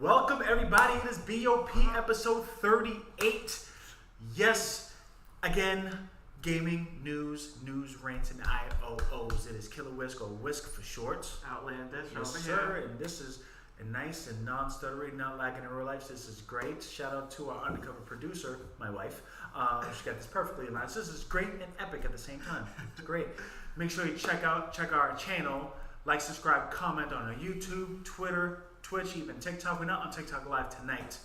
Welcome everybody, it is B.o.P episode 38. Yes, again, gaming, news, rants, and IOOs. It is Killer Whisk, or Whisk for short. Outlandish Yes, over sir, here. and this is a nice and non-stuttery, not lacking in real life. This is great. Shout out to our undercover producer, my wife. She got this perfectly announced. This is great and epic at the same time. It's great. Make sure you check our channel, like, subscribe, comment on our YouTube, Twitter, Twitch, even TikTok. We're not on TikTok Live tonight.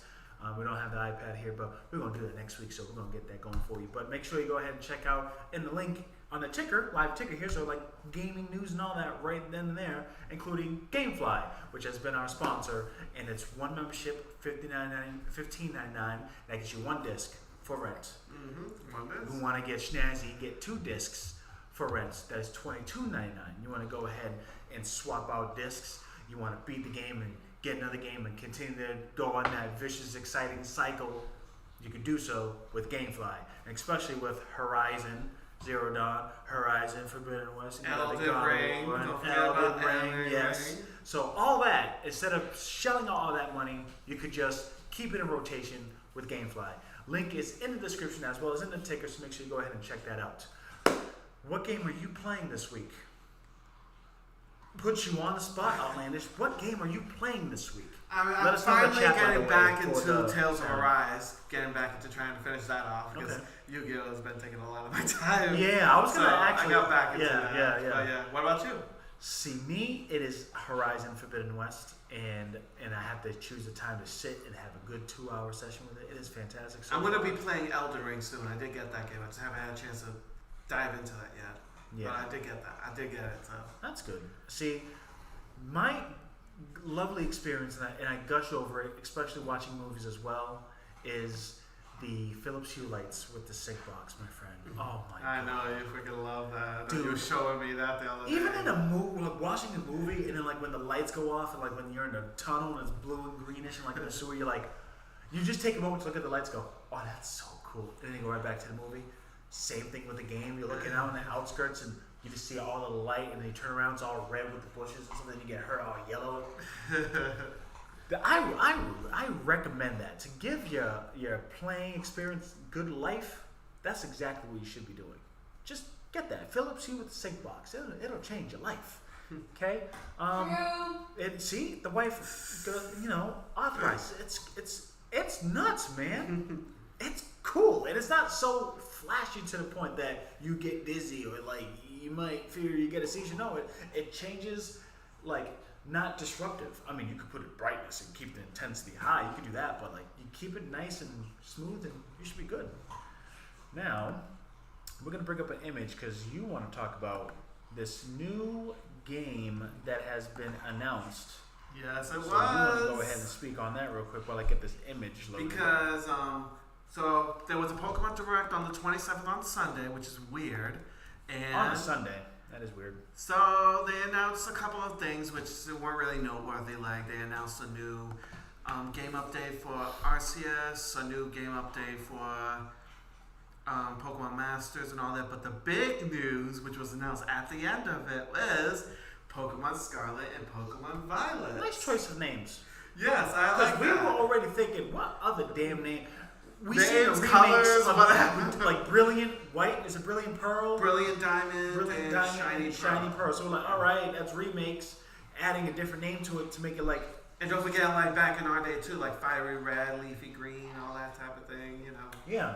We don't have the iPad here, but we're going to do that next week, so we're going to get that going for you. But make sure you go ahead and check out in the link on the ticker, live ticker here, so like gaming news and all that right then and there, including GameFly, which has been our sponsor, and it's one membership, $15.99. That gets you one disc for rent. One disc. If you want to get snazzy, get two discs for rent. That is $22.99. You want to go ahead and swap out discs. You want to beat the game and get another game and continue to go on that vicious, exciting cycle. You can do so with GameFly, and especially with Horizon Zero Dawn, Horizon Forbidden West, Elden Ring, Elden Ring, yes. So all that, instead of shelling out all that money, you could just keep it in rotation with GameFly. Link is in the description as well as in the ticker, so make sure you go ahead and check that out. What game are you playing this week? Put you on the spot, Outlandish. What game are you playing this week? I'm finally getting back into Tales of Arise, getting back into trying to finish that off, because Yu-Gi-Oh! Has been taking a lot of my time. Yeah, I was going to actually... I got back into that. Yeah. What about you? See, me, it is Horizon Forbidden West, and I have to choose a time to sit and have a good 2-hour session with it. It is fantastic. So I'm going to be playing Elden Ring soon. I did get that game. I just haven't had a chance to dive into that yet. Yeah. But I did get that. I did get it. So. That's good. See, my lovely experience, and I gush over it, especially watching movies as well, is the Philips Hue lights with the sync box, my friend. Oh my god. I know, you freaking love that. Dude, you were showing me that the other day. Even in a movie, like watching a movie, and then like when the lights go off, and like when you're in a tunnel and it's blue and greenish, and like in the sewer, you're like, you just take a moment to look at the lights, go, oh, that's so cool, and then you go right back to the movie. Same thing with the game. You're looking out in the outskirts, and you just see all the light, and then you turn around, it's all red with the bushes, and so then you get hurt all yellow. I recommend that. To give your playing experience good life, that's exactly what you should be doing. Just get that. Philips Hue with the sync box. It'll change your life. Okay? And see, the wife, authorized. It's nuts, man. It's cool. And it's not so flashy to the point that you get dizzy or like you might fear you get a seizure. No, it changes, like, not disruptive. I mean, you could put it brightness and keep the intensity high. You could do that, but like you keep it nice and smooth, and you should be good. Now, we're gonna bring up an image because you want to talk about this new game that has been announced. Yes, it was. So you want to go ahead and speak on that real quick while I get this image loaded. Because so there was a Pokemon Direct on the 27th on Sunday, which is weird. And on a Sunday. That is weird. So they announced a couple of things which weren't really noteworthy. Like they announced a new game update for Arceus, a new game update for Pokemon Masters and all that. But the big news, which was announced at the end of it, was Pokemon Scarlet and Pokemon Violet. Nice choice of names. Yes, I like that. Because we were already thinking, what other damn name? We see the names, colors, of like Brilliant White, is it Brilliant Pearl? Brilliant Diamond, Brilliant and Diamond, Shiny Pearl. So we're like, all right, that's remakes, adding a different name to it to make it like. And don't forget, like back in our day too, like Fiery Red, Leafy Green, all that type of thing, you know. Yeah.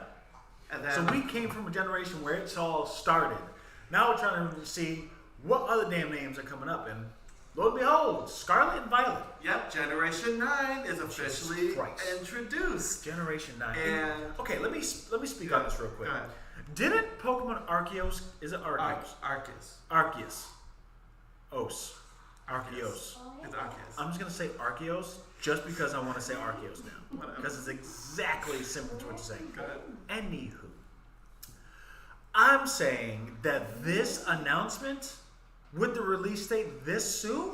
And then, so we came from a generation where it's all started. Now we're trying to see what other damn names are coming up, and lo and behold, Scarlet and Violet. Yep, Generation 9 is officially introduced. Generation 9. And okay, let me speak on this real quick. Go ahead. Didn't Pokemon Arceus, is it Arceus? Arceus. Arceus. It's Arceus. I'm just going to say Arceus just because I want to say Arceus now. Because it's exactly similar to what you're saying. Go ahead. Anywho, I'm saying that this announcement with the release date this soon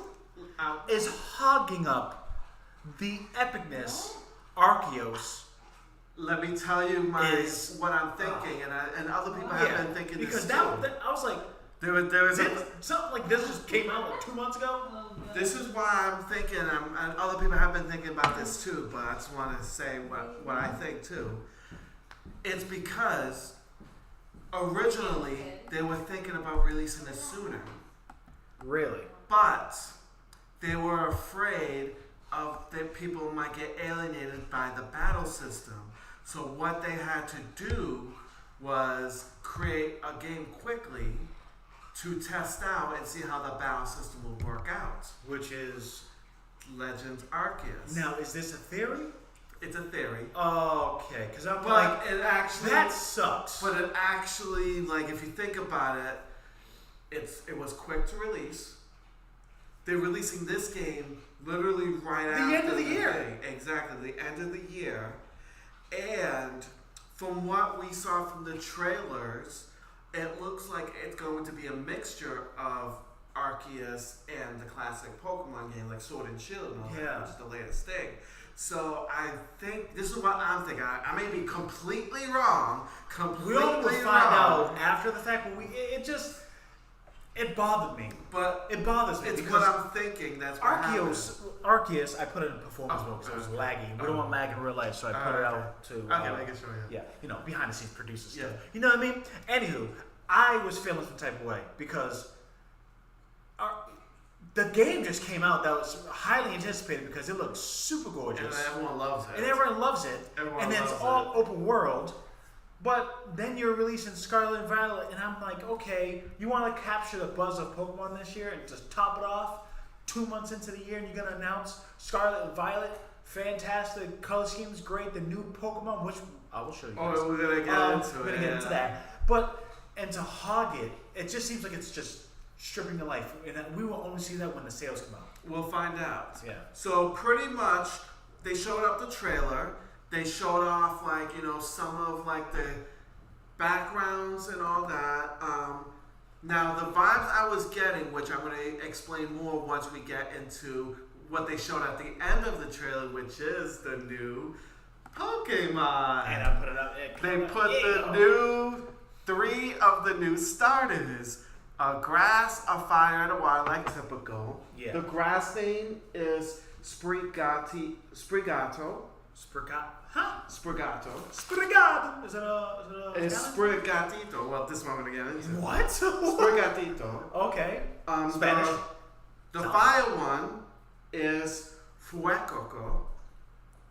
is hogging up the epicness Arceus. Let me tell you what I'm thinking, and other people have been thinking this too. I was like, there was something like this just came out like 2 months ago. This is why I'm thinking, and other people have been thinking about this too, but I just want to say what I think too. It's because originally they were thinking about releasing this sooner. Really? But they were afraid of that people might get alienated by the battle system. So what they had to do was create a game quickly to test out and see how the battle system will work out. Which is Legends Arceus. now, is this a theory? It's a theory. Okay, because I'm But like, it actually that sucks. But it actually, like, if you think about it, it was quick to release. They're releasing this game literally right after the end of the year. thing. Exactly, the end of the year. And from what we saw from the trailers, it looks like it's going to be a mixture of Arceus and the classic Pokemon game, like Sword and Shield and all that, which is the latest thing. So I think this is what I'm thinking. I may be completely wrong. We all will find out after the fact, but it bothered me. But it bothers me it's because what I'm thinking. That's what Arceus, I put it in performance mode because it was laggy. We don't want lag in real life, so I put it out to making sure. Yeah, behind the scenes producers stuff. Yeah. You know what I mean? Anywho, I was feeling some type of way because the game just came out that was highly anticipated because it looks super gorgeous. And everyone loves it. And everyone loves it. And then it's all open world. But then you're releasing Scarlet and Violet, and I'm like, okay, you want to capture the buzz of Pokemon this year and just top it off 2 months into the year, and you're going to announce Scarlet and Violet, fantastic, color scheme's great, the new Pokemon, which I will show you guys. Oh, we're going to get into it. We're going to get into that. But, and to hog it, it just seems like it's just stripping the life. And we will only see that when the sales come out. We'll find out. Yeah. So pretty much, they showed up the trailer. They showed off, like, some of, like, the backgrounds and all that. Now, the vibes I was getting, which I'm going to explain more once we get into what they showed at the end of the trailer, which is the new Pokemon. And I put it up. They put the new 3 of the new starters. A grass, a fire, and a water, like typical. Yeah. The grass name is Sprigato. Sprigato. Sprigato. Is it a It's Italian? Sprigatito. Well, this one I'm gonna get into. What? Sprigatito. Okay. Spanish. Spanish. The fire one is Fuecoco.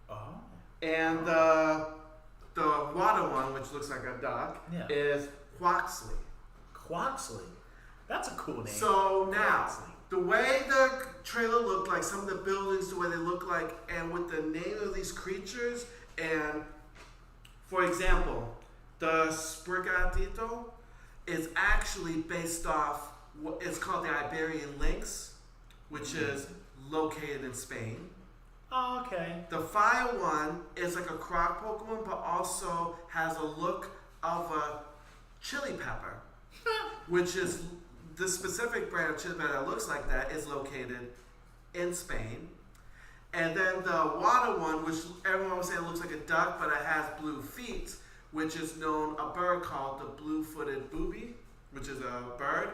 Oh. And the water one, which looks like a duck, is Quaxley. Quaxley. That's a cool name. So now, Quaxley. the way the trailer looked like, some of the buildings, the way they look like, and with the name of these creatures, and for example, the Sprigatito is actually based off what it's called the Iberian Lynx, which is located in Spain. Oh, okay. The fire one is like a croc Pokemon, but also has a look of a chili pepper, which is the specific brand of chili pepper that looks like that is located in Spain. And then the water one, which everyone was saying looks like a duck, but it has blue feet, which is a bird called the blue-footed booby, which is a bird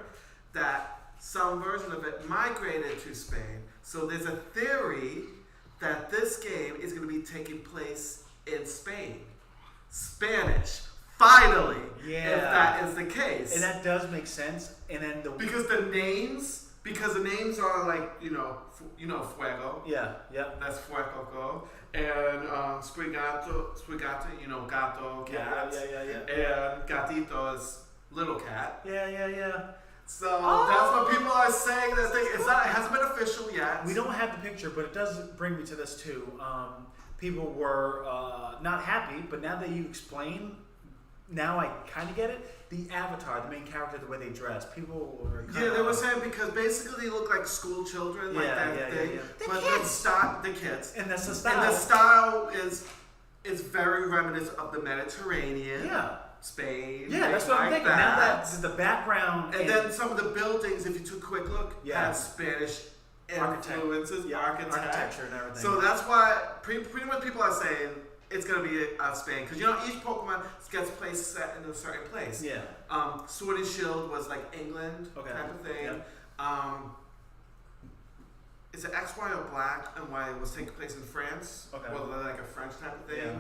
that some version of it migrated to Spain. So there's a theory that this game is going to be taking place in Spain. Spanish. Finally, yeah. If that is the case. And that does make sense. And then because the names are like, Fuego. Yeah, yeah. That's Fuecoco. And Sprigato, gato, cat. Yeah. And Gatito is little cat. Yeah. So that's what people are saying. That it hasn't been official yet. We don't have the picture, but it does bring me to this too. People were not happy, but now that you explain, now I kind of get it. The avatar, the main character, the way they dress, people were they were saying because basically they look like school children, like that thing. But the kids, and that's the style. And the style is very reminiscent of the Mediterranean. Yeah. Spain. Yeah, that's what I'm thinking. Now that's the background. And then some of the buildings, if you took a quick look, have Spanish influences, architecture and everything. So that's why pretty much people are saying it's going to be Spain. Because, each Pokemon gets set in a certain place. Yeah. Sword and Shield was like England type of thing. Yep. Is it X, Y, or Black and White was taking place in France? Okay. Well, like a French type of thing. Yeah.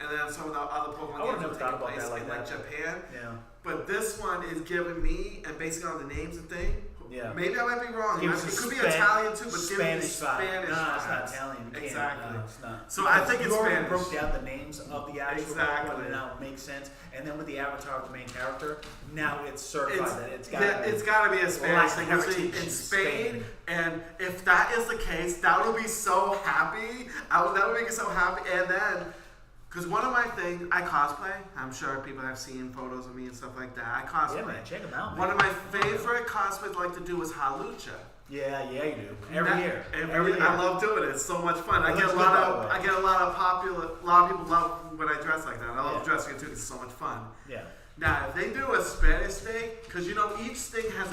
And then some of the other Pokemon I would games have were never thought taking about place that like in that. like Japan. Yeah. But this one is giving me, and based on the names and thing, Yeah. maybe I might be wrong. Gives It you could be Span- Italian too, but Spanish give me vibe. Spanish No, vibes. it's not Italian. You can't. Exactly. No, it's not. So I think you it's already Spanish. broke down the names of the actual Exactly. Pokemon, and now it makes sense. And then with the avatar of the main character, now it's certified that it's got. It's got to be a Spanish Latin thing. It's heritage in in Spain, Spain. and if that is the case, that would be so happy. That would make me so happy. And then, because one of my things, I cosplay. I'm sure people have seen photos of me and stuff like that. I cosplay. Yeah, man, check them out. One man. of my favorite cosplays I like to do is Halucha. Yeah, you do. Every year. Every year. I love doing it. It's so much fun. I It get a looks lot good of. that way. I get a lot of people love when I dress like that. I love Yeah. dressing it too. 'Cause it's so much fun. Yeah. Now, if they do a Spanish thing, because each thing has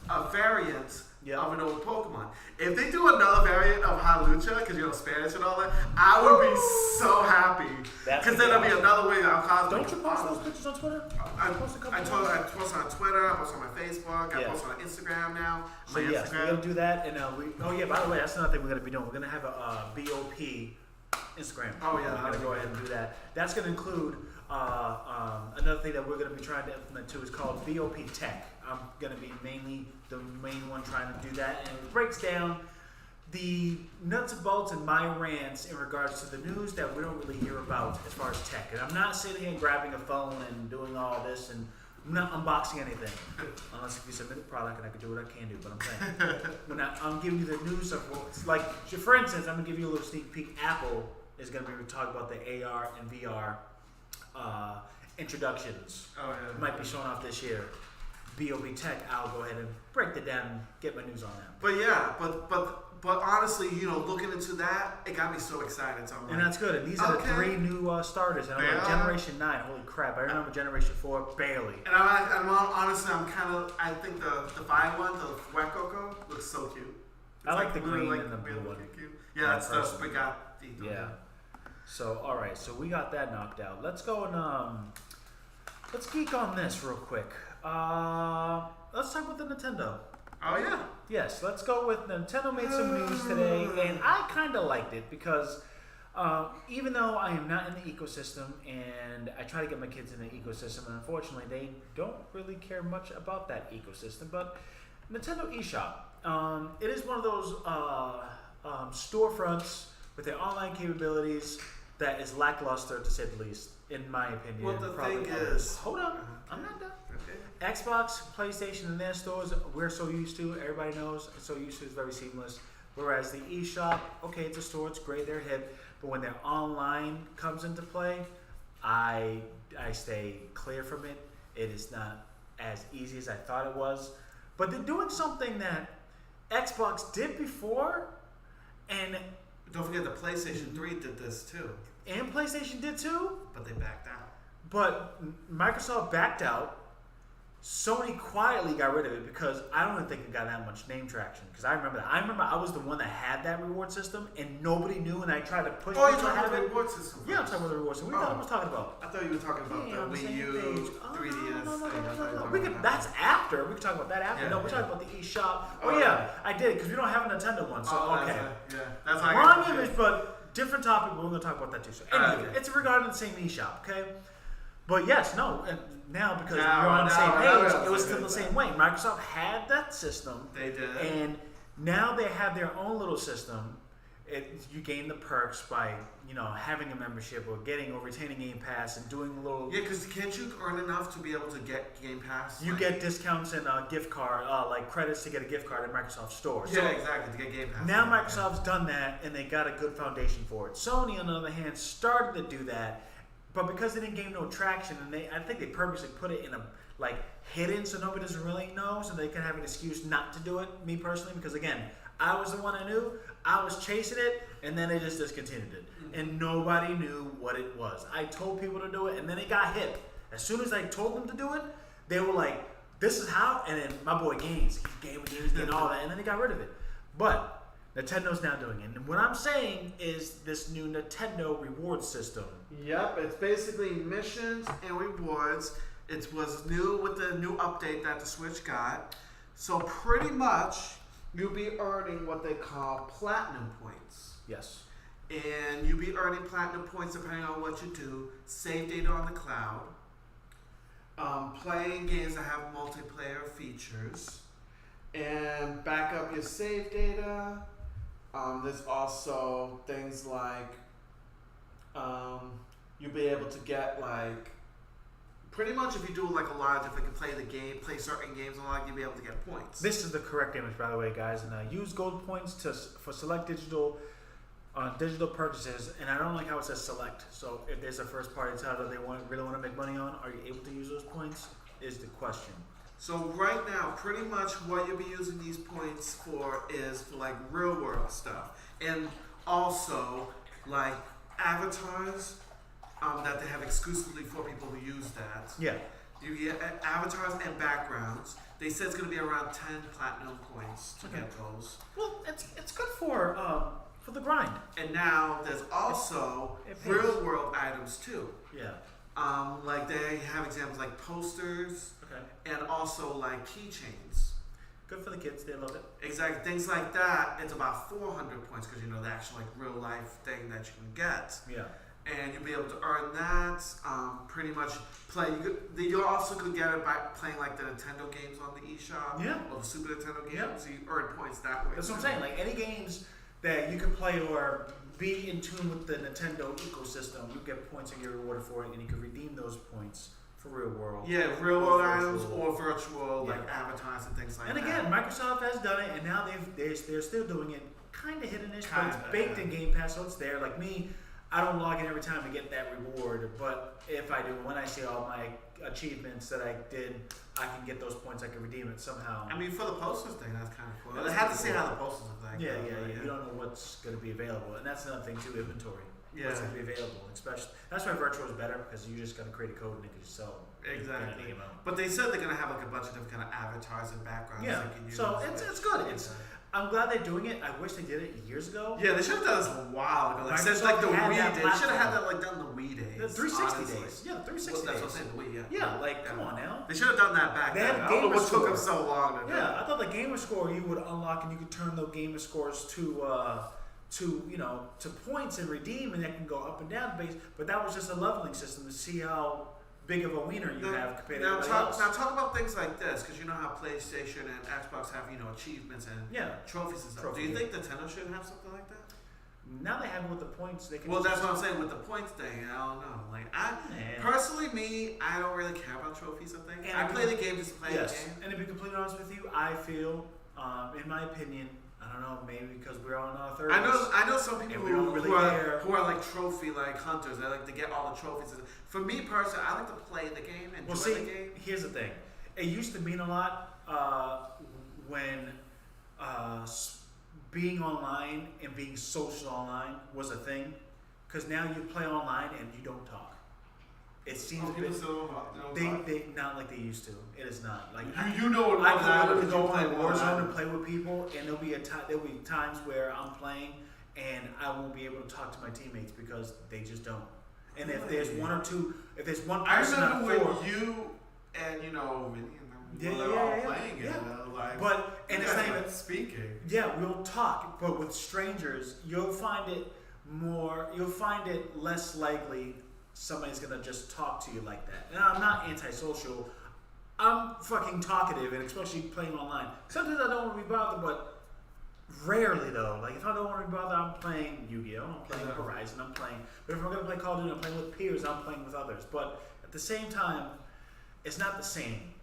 a variant Yeah. of an old Pokemon. If they do another variant of Halucha, because Spanish and all that, I would be so happy. That's Because then it'll be awesome. another way I'm cosplaying. Don't you post those pictures on Twitter? I post a couple I post on Twitter, I post on my Facebook, I Yeah. post on Instagram now. So My yes, we're Instagram. gonna do that, and oh yeah, by the way, that's another thing we're gonna be doing. We're gonna have a B.o.P Instagram. Oh, yeah, we're gonna go ahead and do that. That's gonna include another thing that we're gonna be trying to implement too is called B.o.P Tech. I'm gonna be mainly the main one trying to do that, and it breaks down the nuts and bolts and my rants in regards to the news that we don't really hear about as far as tech. And I'm not sitting here grabbing a phone and doing all this, and I'm not unboxing anything. Unless if you submit a product and I can do what I can do. But I'm saying, I'm giving you the news of what's like, for instance, I'm going to give you a little sneak peek. Apple is going to be talking about the AR and VR introductions. Oh, yeah. Might be showing off this year. B.o.P Tech, I'll go ahead and break that down and get my news on that. But yeah, but honestly, looking into that, it got me so excited. So I'm And like, that's good. And these are the okay. 3 new starters. And I'm They like, are. Generation 9, holy crap. I remember Generation 4, barely. And honestly, I think the 5 one, the Huecoco, looks so cute. I like the green really, and the blue really one. Cute. Yeah, that's the personally. spaghetti. Yeah. So, all right. So we got that knocked out. Let's go and let's geek on this real quick. Let's talk about the Nintendo. Oh yeah. Yes, let's go with Nintendo made some news today, and I kind of liked it because even though I am not in the ecosystem, and I try to get my kids in the ecosystem, and unfortunately they don't really care much about that ecosystem, but Nintendo eShop, it is one of those storefronts with their online capabilities that is lackluster, to say the least, in my opinion. Well, the Probably thing others. is, Hold on, I'm not done. Okay. Xbox, PlayStation, in their stores, we're so used to. Everybody knows. So used to. It's very seamless. Whereas the eShop, okay, it's a store. It's great. They're hip. But when their online comes into play, I stay clear from it. It is not as easy as I thought it was. But they're doing something that Xbox did before, and Don't forget the PlayStation 3 did this too, PlayStation did too. but they backed out. But Microsoft backed out. Sony quietly got rid of it because I don't even think it got that much name traction. Because I remember that. I remember I was the one that had that reward system, and nobody knew. And I tried to push. Oh, you're people to talking have about the it. reward system. Yeah, I'm talking about the reward system. What do you thought I was talking about? I thought you were talking about Yeah, on the the Wii same U, page. 3DS No. thing. I thought you were We talking could. about That's after. We can talk about that after. Yeah, No, we're yeah. talking about the eShop. Oh Oh, yeah, I did because we don't have a Nintendo one. So Oh, okay. That's how I Wrong got image, but different topic. But we're gonna talk about that too. So anyway, Okay. it's regarding the same eShop. Okay. But yes, no. And now because Now- we're on the now- same now page, we're on it the was same still the page. same way. Microsoft had that system, They did. and now they have their own little system. You gain the perks by having a membership or getting or retaining Game Pass and doing a little. Yeah, because can't you earn enough to be able to get Game Pass? You get discounts and a gift card, like credits to get a gift card at Microsoft Store. Yeah, exactly, to get Game Pass. Now Microsoft's done that, and they got a good foundation for it. Sony, on the other hand, started to do that, but because they didn't gain no traction, and I think they purposely put it in a hidden so nobody doesn't really know, so they can have an excuse not to do it. Me personally, because again, I was the one that knew. I was chasing it, and then they just discontinued it, and nobody knew what it was. I told people to do it, and then it got hip. As soon as I told them to do it, they were like, "This is how." And then my boy Gaines, Gaines, and all that, and then they got rid of it. But Nintendo's now doing it, and what I'm saying is this new Nintendo reward system. Yep, it's basically missions and rewards. It was new with the new update that the Switch got. So pretty much, you'll be earning what they call platinum points. Yes. And you'll be earning platinum points depending on what you do. Save data on the cloud. Playing games that have multiplayer features. And back up your save data. There's also things like you'll be able to get like pretty much if you do like a lot, if you can play certain games online, you'll be able to get points. This is the correct image, by the way, guys. And use gold points for select digital purchases. And I don't like how it says select. So if there's a first party title they really want to make money on, are you able to use those points? Is the question. So right now, pretty much what you'll be using these points for is for like real world stuff, and also like avatars that they have exclusively for people who use that. Yeah. You get avatars and backgrounds. They said it's going to be around 10 platinum points to get those. Well, it's good for the grind. And now there's also real world items too. Yeah. Like they have examples like posters. Okay. And also like keychains. Good for the kids, they love it. Exactly, things like that. It's about 400 points because the actual like real life thing that you can get. Yeah. And you'll be able to earn that. Pretty much play. You also could get it by playing like the Nintendo games on the eShop. Yeah. Or the Super Nintendo games. Yeah. So you earn points that way. That's what I'm saying. Like any games that you can play or be in tune with the Nintendo ecosystem, you get points and get rewarded for it, and you can redeem those points for real world. Yeah, real world items or virtual like avatars and things like that. And again, Microsoft has done it, and now they're still doing it kind of hidden-ish, but it's baked in Game Pass, so it's there. Like me, I don't log in every time to get that reward, but if I do, when I see all my achievements that I did, I can get those points. I can redeem it somehow. I mean, for the posters thing, that's kind of cool. I have to see how the posters are like. Yeah. You don't know what's going to be available, and that's another thing too. Inventory. Yeah. What's going to be available, especially that's why virtual is better because you just got to create a code and you can just sell them. Exactly. But they said they're going to have like a bunch of different kind of avatars and backgrounds. Yeah. So it's good. I'm glad they're doing it. I wish they did it years ago. Yeah, they should have done this a while ago. Like since like the Wii days. They should have had that like done the Wii days. The 360 days. Yeah, the 360 days. That's what I'm saying. The Wii. Yeah. Yeah, like come on now. They should have done that back then. I don't know what took them so long. I thought the gamer score you would unlock and you could turn the gamer scores to points and redeem, and that can go up and down base. But that was just a leveling system to see how big of a wiener you have compared to everybody else. Now talk about things like this, because you know how PlayStation and Xbox have achievements and trophies and stuff. Do you think Nintendo should have something like that? Now they have it with the points. They can. Well, that's what I'm saying with the points thing. I don't know. Like personally, I don't really care about trophies and things. I play the game just to play the game. And to be completely honest with you, I feel, in my opinion, I don't know, maybe because we're on our 30s. I know some people who are like trophy like hunters. They like to get all the trophies. For me personally, I like to play the game and enjoy the game. Here's the thing. It used to mean a lot when being online and being social online was a thing. Because now you play online and you don't talk. It seems people still don't they not like they used to. It is not like you know what I can go on Warzone and play with people, and there'll be times where I'm playing and I won't be able to talk to my teammates because they just don't. And if there's one or two, if there's one person out of four, when you and Vinny and them were all playing it, like, but and it's not even speaking. Yeah, we'll talk, but with strangers, you'll find it less likely somebody's gonna just talk to you like that. And I'm not antisocial. I'm fucking talkative, and especially playing online. Sometimes I don't want to be bothered, but rarely though. Like if I don't want to be bothered, I'm playing Yu-Gi-Oh, I'm playing Horizon, I'm playing. But if I'm gonna play Call of Duty, I'm playing with peers, I'm playing with others. But at the same time, it's not the same.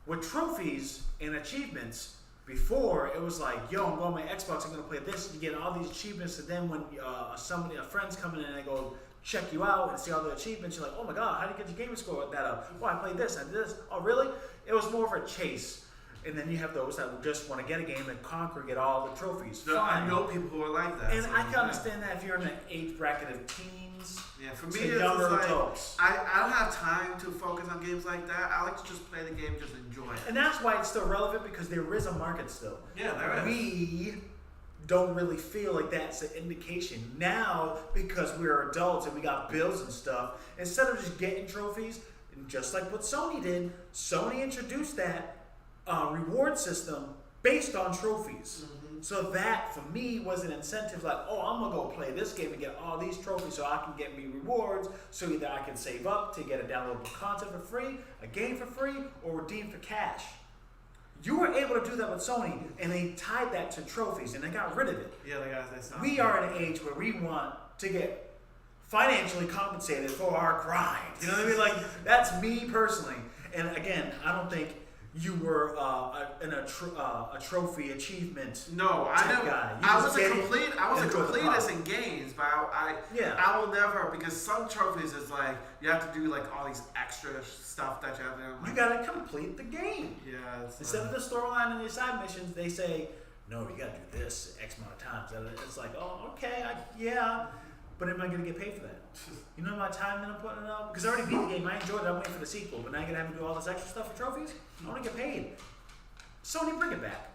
With trophies and achievements, before it was like, yo, I'm going to my Xbox, I'm gonna play this, you get all these achievements, and then when a friend's coming in and they go check you out and see all the achievements, you're like, oh my god, how did you get your gamer score that up? Oh, I played this, I did this. Oh really? It was more of a chase. And then you have those that just want to get a game and conquer, get all the trophies. I know people who are like that. And I can understand that if you're in the age bracket of teens. Yeah, for me it's like, adults. I don't have time to focus on games like that. I like to just play the game, just enjoy it. And that's why it's still relevant, because there is a market still. Yeah, there is. We don't really feel like that's an indication. Now, because we're adults and we got bills and stuff, instead of just getting trophies, and just like what Sony did, Sony introduced that reward system based on trophies. So that, for me, was an incentive like, oh, I'm going to go play this game and get all these trophies so I can get me rewards, so either I can save up to get a downloadable content for free, a game for free, or redeem for cash. You were able to do that with Sony, and they tied that to trophies, and they got rid of it. Yeah, they stopped. We are in an age where we want to get financially compensated for our grind. You know what I mean? Like, that's me personally. And again, I don't think you were a trophy achievement. No, I never. Guy. I was a completist in games, but I will never, because some trophies is like you have to do like all these extra stuff that you have to. Like, you gotta complete the game. Yeah. Instead of the storyline and your side missions, they say, no, you gotta do this X amount of times. And it's like, oh, okay, yeah. But am I going to get paid for that? You know my time that I'm putting out? Because I already beat the game. I enjoyed it. I'm waiting for the sequel. But now you're going to have me do all this extra stuff for trophies? I want to get paid. Sony, bring it back.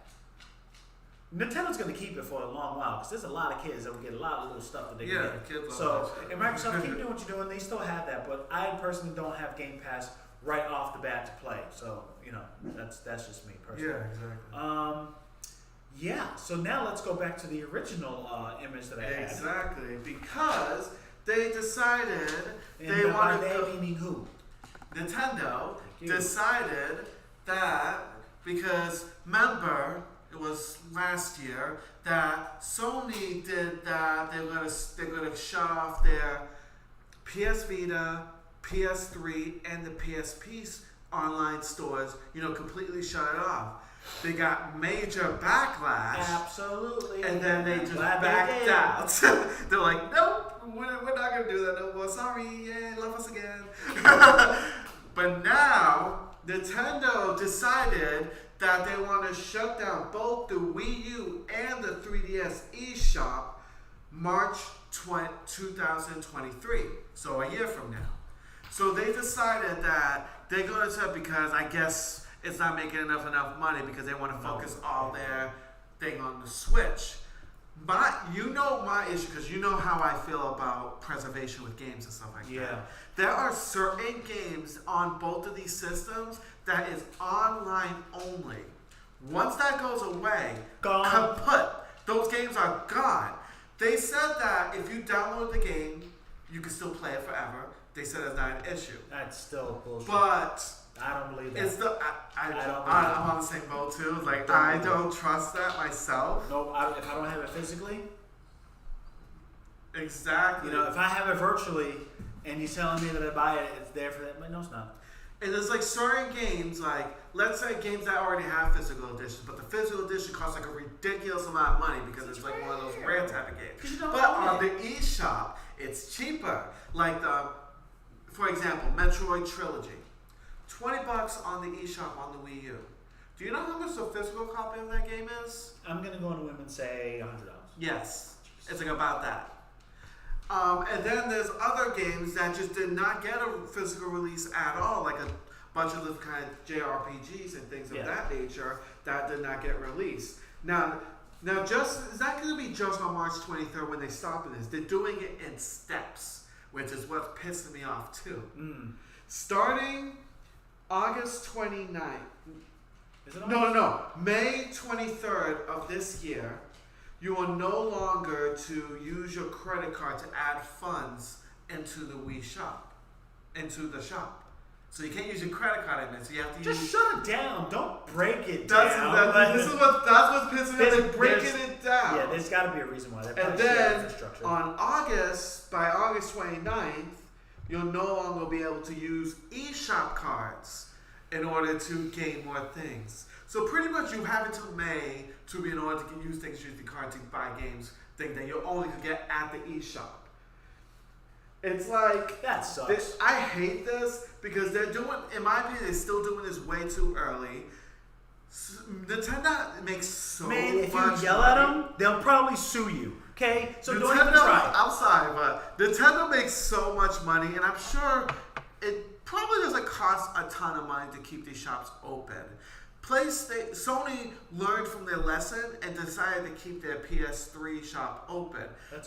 Nintendo's going to keep it for a long while because there's a lot of kids that will get a lot of little stuff that they can get. Kids so, and Microsoft, keep doing what you're doing. They still have that. But I personally don't have Game Pass right off the bat to play. So, you know, that's just me personally. Yeah, exactly. Yeah, so now let's go back to the original image that I had. Exactly, because they decided and they wanted to... meaning who? Nintendo decided that, because remember, it was last year, that Sony did that, they're gonna shut off their PS Vita, PS3, and the PSP online stores, completely shut it off. They got major backlash. Absolutely. And then they just backed out. They're like, nope, we're not going to do that no more. Sorry, yeah, love us again. But now, Nintendo decided that they want to shut down both the Wii U and the 3DS eShop March 2023. So a year from now. So they decided that they're going to, because I guess it's not making enough money because they want to focus all their thing on the Switch. My issue, because you know how I feel about preservation with games and stuff like that. There are certain games on both of these systems that is online only. Once that goes away, kaput. Those games are gone. They said that if you download the game, you can still play it forever. They said it's not an issue. That's still bullshit. But I don't believe that. It's I'm on the same boat too. Like, I don't trust that myself. No, if I don't have it physically. Exactly. If I have it virtually and you're telling me that I buy it, it's there for that. But no, it's not. And there's like certain games, like let's say games that already have physical editions, but the physical edition costs like a ridiculous amount of money because it's like one of those rare type of games. But on the eShop, it's cheaper. Like for example, Metroid Trilogy. $20 on the eShop on the Wii U. Do you know how much the physical copy of that game is? I'm gonna go on a whim and say $100. Yes, it's like about that. And then there's other games that just did not get a physical release at all, like a bunch of the kind of JRPGs and things of that nature that did not get released. Now, is that going to be just on March 23rd when they stop this? They're doing it in steps, which is what's pissing me off too. Starting August 29th. Is it No. May 23rd of this year, you are no longer to use your credit card to add funds into the Wii shop, into the shop. So you can't use your credit card in it. So you have to just shut it down. Don't break it down. That's what's pissing me off. They're breaking it down. Yeah, there's got to be a reason why. And then by August 29th, you'll no longer be able to use eShop cards in order to gain more things. So pretty much you have until May to be in order to use things, use the card to buy games, thing that you only could get at the eShop. It's like, that sucks. I hate this because they're doing, in my opinion, they're still doing this way too early. Nintendo makes so much money. If you yell at them, they'll probably sue you. Okay? So don't even try. I'm sorry, but Nintendo makes so much money, and I'm sure it probably doesn't cost a ton of money to keep these shops open. Sony learned from their lesson and decided to keep their PS3 shop open.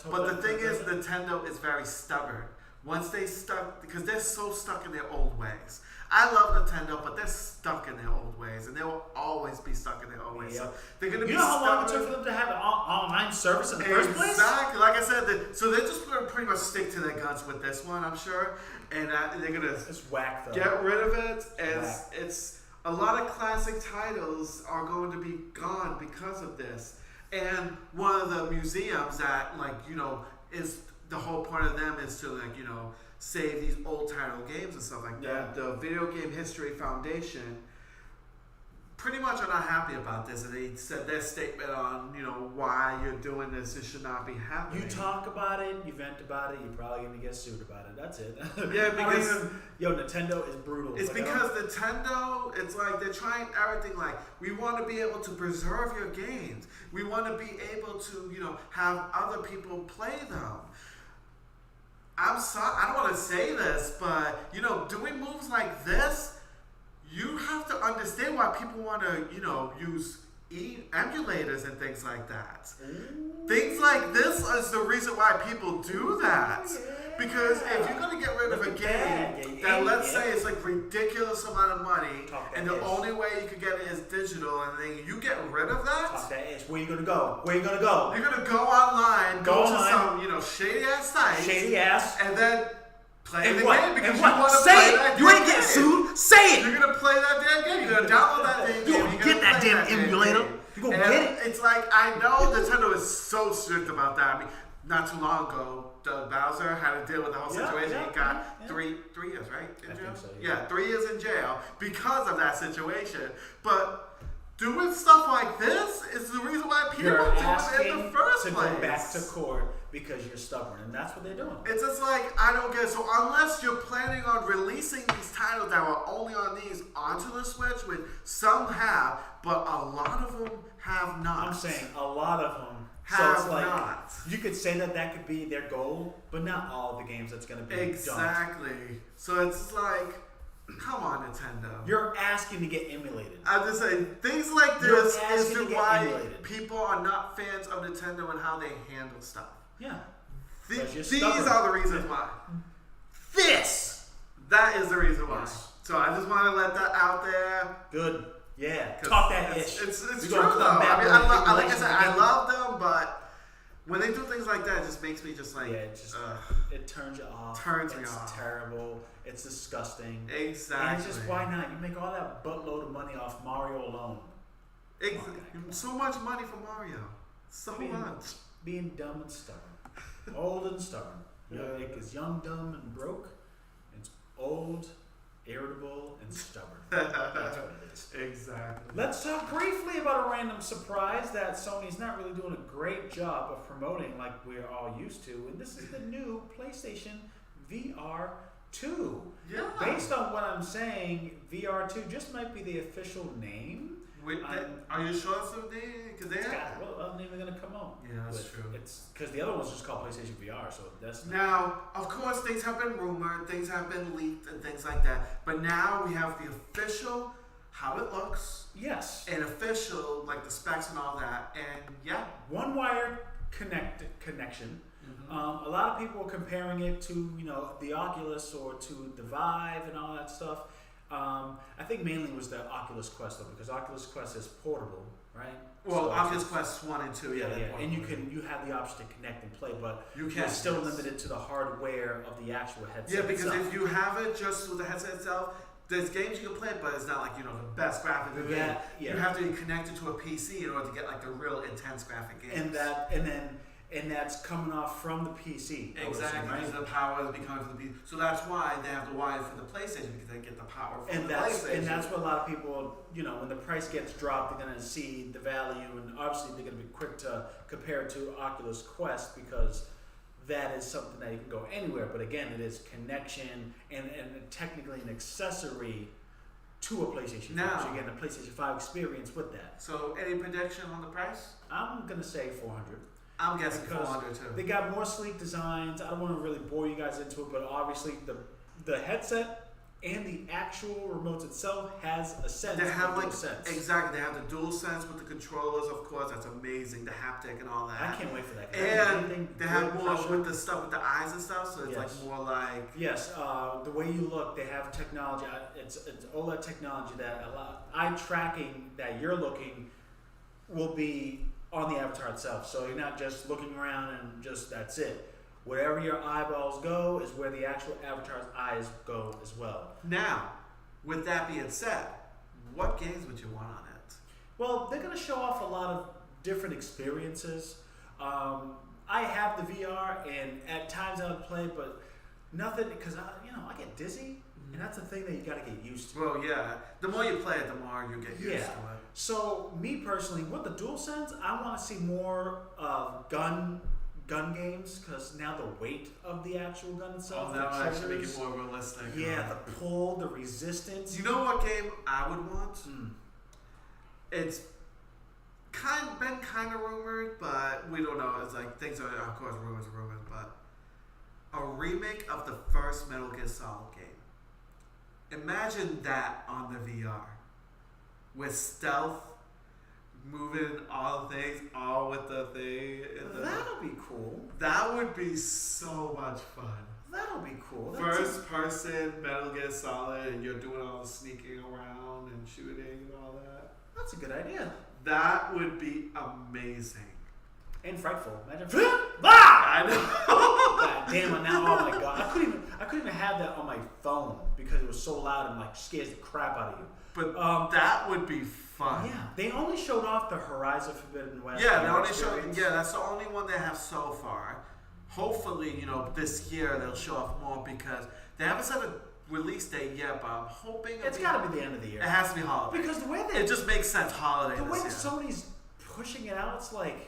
But the thing is, Nintendo is very stubborn. once they stuck, because they're so stuck in their old ways. I love Nintendo, but they're stuck in their old ways, and they will always be stuck in their old ways. Yep. So they're going to be You know how long it stubborn. took for them to have an online service in the first place? Exactly. Like I said, so they're just going to pretty much stick to their guns with this one, I'm sure, and they're going to It's whack though. get rid of it. It's a lot of classic titles are going to be gone because of this. And one of the museums that, like, you know, is the whole point of them is to, like, you know, save these old title games and stuff like that. The Video Game History Foundation pretty much are not happy about this, and they said their statement on, you know, why you're doing this. It should not be happening. You talk about it, you vent about it, you're probably gonna get sued about it. That's it. Yeah, because Nintendo is brutal. it's because Nintendo, it's like they're trying everything. Like, we want to be able to preserve your games. We want to be able to, you know, have other people play them. I'm sorry, I don't want to say this, but, you know, doing moves like this, you have to understand why people want to, you know, use emulators and things like that. Ooh. Things like this is the reason why people do that. Because if you're going to get rid of a game that, let's say, it's like ridiculous amount of money, and the only way you can get it is digital, and then you get rid of that, Talk that ish. Where you gonna go? Where you gonna go? you're going to go online, go to some, you know, shady ass site, Shady ass. and then play the And what? game because And you what? want to Say play it. that You damn ain't getting game. sued. Say it. You're gonna play that damn game. You're gonna download that damn game. You You're gonna gonna get that play damn emulator. game. You gonna And get it. It's like, I know Nintendo is so strict about that. I mean, not too long ago, Bowser had to deal with the whole situation. He got 3 years, right? In jail? think so, yeah, 3 years in jail because of that situation. But doing stuff like this is the reason why people You're do it in asking the first to place. go back to court because you're stubborn, and that's what they're doing. It's just like, I don't get it. So unless you're planning on releasing these titles that were only on these onto the Switch, which some have, but a lot of them have not. I'm saying a lot of them Have so it's like, not. You could say that could be their goal, but not all the games that's going to be dumped. Exactly. So it's like, come on, Nintendo. You're asking to get emulated. I'm just saying, things like You're this is asking to get why emulated. people are not fans of Nintendo and how they handle stuff. Yeah. These you're stubborn. are the reasons why. That is the reason why. Yes. So I just want to let that out there. Good. Yeah. Talk that ish. It's We true gonna though. come back I mean, with like I said, I emulations love them, but when they do things like that, it just makes me just like, it just it turns you off. Turns me it's off. Terrible. It's disgusting. exactly. And it's just why not? You make all that buttload of money off Mario alone. So much money for Mario. So much. Being dumb and stubborn. Old and stubborn. You know, like it's young, dumb, and broke. It's old, irritable, and stubborn. That's what it is. Exactly. Let's talk briefly about a random surprise that Sony's not really doing a great job of promoting like we're all used to. And this is the new PlayStation VR 2. Yeah. Based on what I'm saying, VR 2 just might be the official name. Are you sure it's the name? Because they have. Well, name is going to come out. Yeah, that's true. It's because the other one's just called PlayStation VR, so that's Now, of course, things have been rumored, things have been leaked, and things like that. But now we have the official, how it looks, yes, and official, like the specs and all that. And yeah, one wired connection. Mm-hmm. A lot of people are comparing it to the Oculus or to the Vive and all that stuff. I think mainly was the Oculus Quest though, because Oculus Quest is portable, right? well, So Oculus Quest 1 and 2, yeah. and you have the option to connect and play, but You you're can. still limited to the hardware of the actual headset. Yeah, because itself. if you have it just with the headset itself, there's games you can play, but it's not like, the best graphic of Yeah, it. yeah. You have to be connected to a PC in order to get like the real intense graphic games. and that's coming off from the PC. I would assume, Exactly, right? because the power is becoming from the PC. So that's why they have the wire for the PlayStation, because they get the power from And the that's PlayStation. and that's what a lot of people, when the price gets dropped, they're gonna see the value, and obviously they're gonna be quick to compare it to Oculus Quest because that is something that you can go anywhere. But again, it is connection and technically an accessory to a PlayStation 5. Now- So you're getting a PlayStation 5 experience with that. So any prediction on the price? I'm gonna say 400. I'm guessing Because 400 too. They got more sleek designs. I don't want to really bore you guys into it, but obviously the headset and the actual remote itself has a sense. They have of like sense. exactly. They have the dual sense with the controllers, of course. That's amazing. The haptic and all that. I can't wait for that. And they have more with the stuff with the eyes and stuff. So it's like more like the way you look. They have technology. It's OLED technology that eye tracking that you're looking will be on the avatar itself. So you're not just looking around and just that's it. Wherever your eyeballs go is where the actual avatar's eyes go as well. Now, with that being said, what games would you want on it? Well, they're going to show off a lot of different experiences. I have the VR, and at times I would play, but nothing because I get dizzy, and that's the thing that you got to get used to. Well, yeah, the more you play it, the more you get used to it. So, me personally, with the DualSense, I want to see more gun games because now the weight of the actual gun itself. Oh, that'll actually make it more realistic. Yeah, the pull, the resistance. You know what game I would want? It's been kind of rumored, but we don't know. It's like things are, of course, rumors, but a remake of the first Metal Gear Solid game. Imagine that on the VR with stealth. Moving all things, all with the thing. That'll be cool. That would be so much fun. That'll be cool. First person Metal Gear Solid, and you're doing all the sneaking around and shooting and all that. That's a good idea. That would be amazing. And frightful. Imagine. I know. God damn it! Now, oh my god, I couldn't even have that on my phone because it was so loud and like scares the crap out of you. But that would be fun. Yeah, they only showed off the Horizon Forbidden West. Yeah, they only showed. Yeah, that's the only one they have so far. Hopefully, this year they'll show off more because they haven't set a release date yet. But I'm hoping it's got to be the end of the year. It has to be holiday because the way it just makes sense. Holiday. The way that Sony's pushing it out, it's like.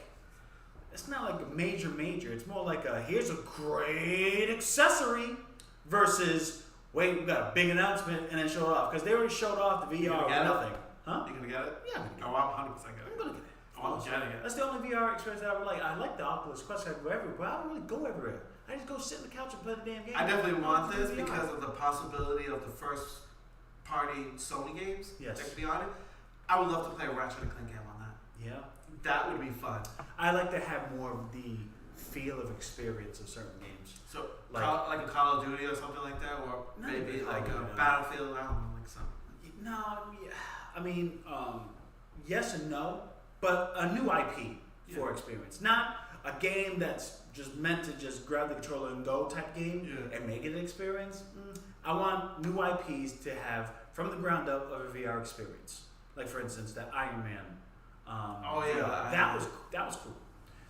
It's not like a major. It's more like here's a great accessory versus wait, we got a big announcement and then show it off because they already showed off the VR or nothing. Huh? You gonna get it? Yeah, I'm gonna get it. I'm 100% get it. I'm gonna get it. I'm getting it. That's the only VR experience that I would like. I like the Oculus Quest. I go everywhere, but I don't really go everywhere. I just go sit on the couch and play the damn game. I definitely want this because of the possibility of the first party Sony games. Yes. That could be on it. I would love to play a Ratchet and Clank game on that. Yeah. That would be fun. I like to have more of the feel of experience of certain games. So, like a Call of Duty or something like that, or maybe like a Battlefield. I don't know, like something. No, I mean, yes and no, but a new IP for experience, not a game that's just meant to just grab the controller and go type game and make it an experience. I want new IPs to have from the ground up of a VR experience. Like for instance, that Iron Man. That was cool.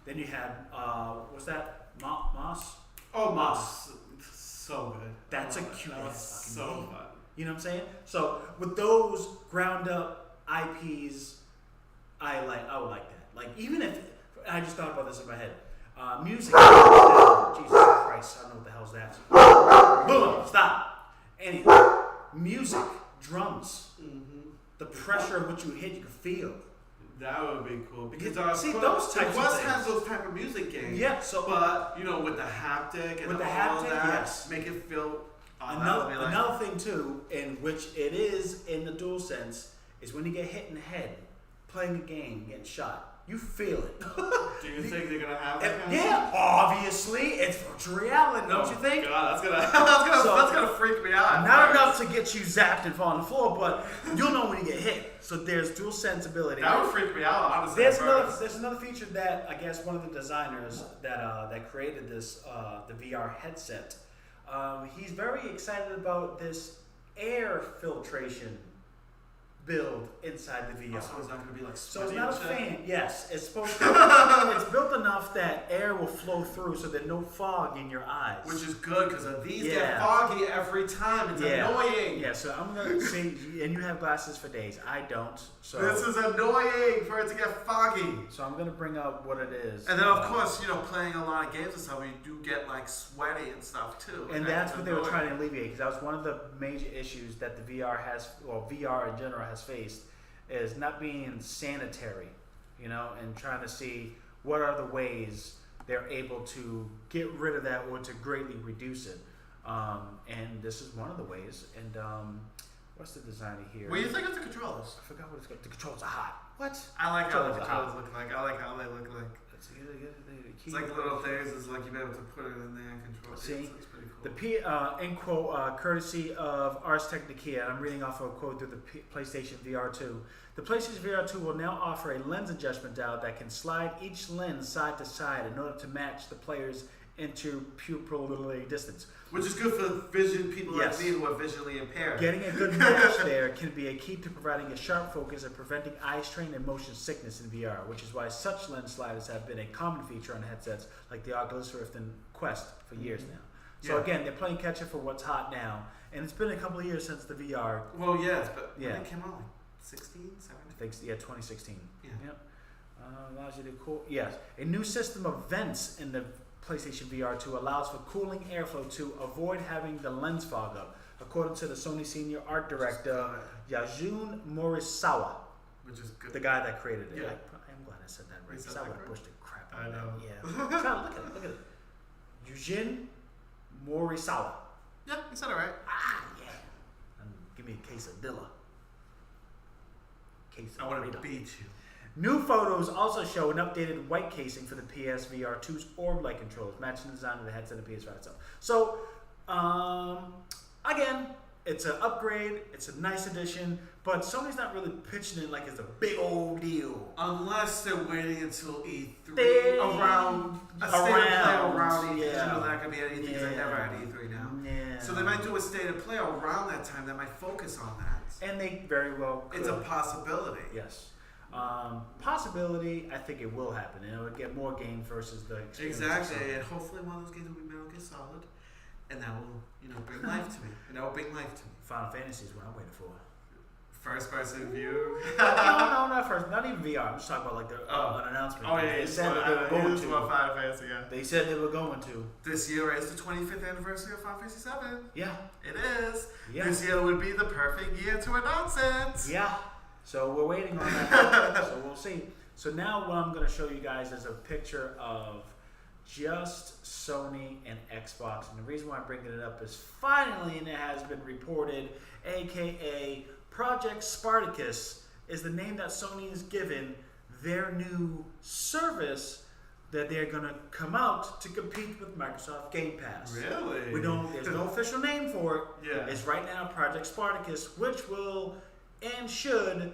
Then you had what's that? Moss? Oh, Moss. So good. That's a cute ass so fucking game. Fun. You know what I'm saying? So with those ground up IPs, I would like that. Like even if I just thought about this in my head. Music. Jesus Christ, I don't know what the hell's that. Boom! Stop. Anyway, music, drums. The pressure of what you hit, you can feel. That would be cool because those types Quest of things. has those type of music games. Yeah. So, but with the haptic and all that, yes. make it feel. Another thing too, in which it is in the DualSense, is when you get hit in the head, playing a game, getting shot. You feel it. Do you think they're gonna have that? Yeah, obviously, it's virtual reality, don't you think? God, that's gonna freak me out. Not enough to get you zapped and fall on the floor, but you'll know when you get hit. So there's dual sensibility. That would freak me out, honestly. There's another feature that I guess one of the designers that created this the VR headset. He's very excited about this air filtration build inside the VR. So it's not going to be like so it's not a fan. Yes, it's supposed to. It's built enough that air will flow through, so there's no fog in your eyes. Which is good because these get foggy every time. It's annoying. Yeah. So I'm gonna say, and you have glasses for days. I don't. So this is annoying for it to get foggy. So I'm gonna bring up what it is. And then of course, playing a lot of games and stuff, you do get like sweaty and stuff too. And that's what they were trying to alleviate because that was one of the major issues that the VR has, or VR in general has faced, is not being sanitary, and trying to see what are the ways they're able to get rid of that or to greatly reduce it. And this is one of the ways. And what's the designer here? What do you think of the controllers? I forgot what it's called. The controls are hot. What? I like how the Controllers are controllers hot. look like. I like how they look like. It's like little things. It's like you be able to put it in there and control it. See? It's pretty cool. End quote, courtesy of Ars Technica, and I'm reading off of a quote through the PlayStation VR2. The PlayStation VR2 will now offer a lens adjustment dial that can slide each lens side to side in order to match the player's interpupillary distance. Which is good for people Yes. like me who are visually impaired. Getting a good match there can be a key to providing a sharp focus and preventing eye strain and motion sickness in VR, which is why such lens sliders have been a common feature on headsets like the Oculus Rift and Quest for years now. So again, they're playing catch up for what's hot now, and it's been a couple of years since the VR. Well, yes, but when it came out, like 16, 17? I think, 2016. Yeah. Yep. Allows you to cool. Yes, a new system of vents in the PlayStation VR2 allows for cooling airflow to avoid having the lens fog up, according to the Sony senior art director Yajun Morisawa, which is good. the guy that created it. Yeah. I'm glad I said that right. You said Because I that would have right? pushed the crap out I of know. that. Yeah. Look at it. Look at it. Yujin Morisawa. Yeah, you said it right. Yeah. And give me a quesadilla. I want to Quesadilla. beat you. New photos also show an updated white casing for the PSVR 2's orb-like controls, matching the design of the headset and the PS5 itself. So, again, it's an upgrade. It's a nice addition, but Sony's not really pitching it like it's a big old deal. Unless they're waiting until E3 They- around a state of play around E3. yeah. You know, they're not gonna be at E3 because they never Yeah. had E3 now. Yeah. So they might do a state of play around that time that might focus on that. And they very well could. It's a possibility. Yes. Possibility, I think it will happen. And it would get more games versus the experience. Exactly, and hopefully one of those games will be Metal Gear Solid, and that will, bring life to me. And that will bring life to me. Final Fantasy is what I'm waiting for. First person view. no, not first. Not even VR. I'm just talking about like an announcement. Oh yeah, They said that they were going to. Final Fantasy, yeah. They said they were going to. This year is the 25th anniversary of Final Fantasy VII. Yeah. It is. Yeah. This year would be the perfect year to announce it. Yeah. So we're waiting on that. So we'll see. So now what I'm going to show you guys is a picture of just Sony and Xbox. And the reason why I'm bringing it up is finally, and it has been reported, aka Project Spartacus is the name that Sony has given their new service that they're going to come out to compete with Microsoft Game Pass. Really? There's no official name for it. Yeah. It's right now Project Spartacus, which will and should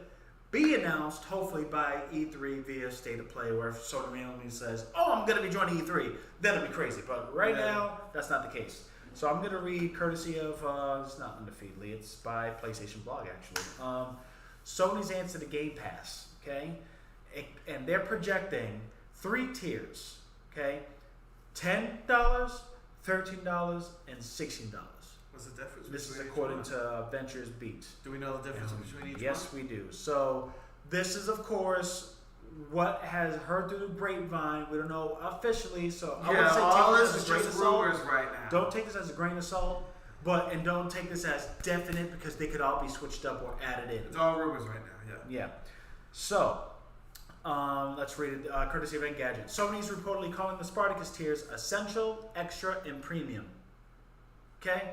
be announced hopefully by E3 via State of Play, where if Sony randomly says, "Oh, I'm going to be joining E3," that'll be crazy. But right now, that's not the case. So I'm going to read courtesy of, it's not Undefeatedly, it's by PlayStation Blog actually. Sony's answer to Game Pass, okay? And they're projecting 3 tiers, okay? $10, $13, and $16. What's the difference? This is between each according one? to Ventures Beat. Do we know the difference between each Yes, one? we do. So this is, of course, what has heard through the grapevine. We don't know officially, so I would say all take this this is as a grain just of salt. rumors right now. Don't take this as a grain of salt, and don't take this as definite because they could all be switched up or added in. It's all rumors right now, yeah. Yeah. So, let's read it. Courtesy of Engadget. Sony's reportedly calling the Spartacus tiers Essential, Extra, and Premium. Okay?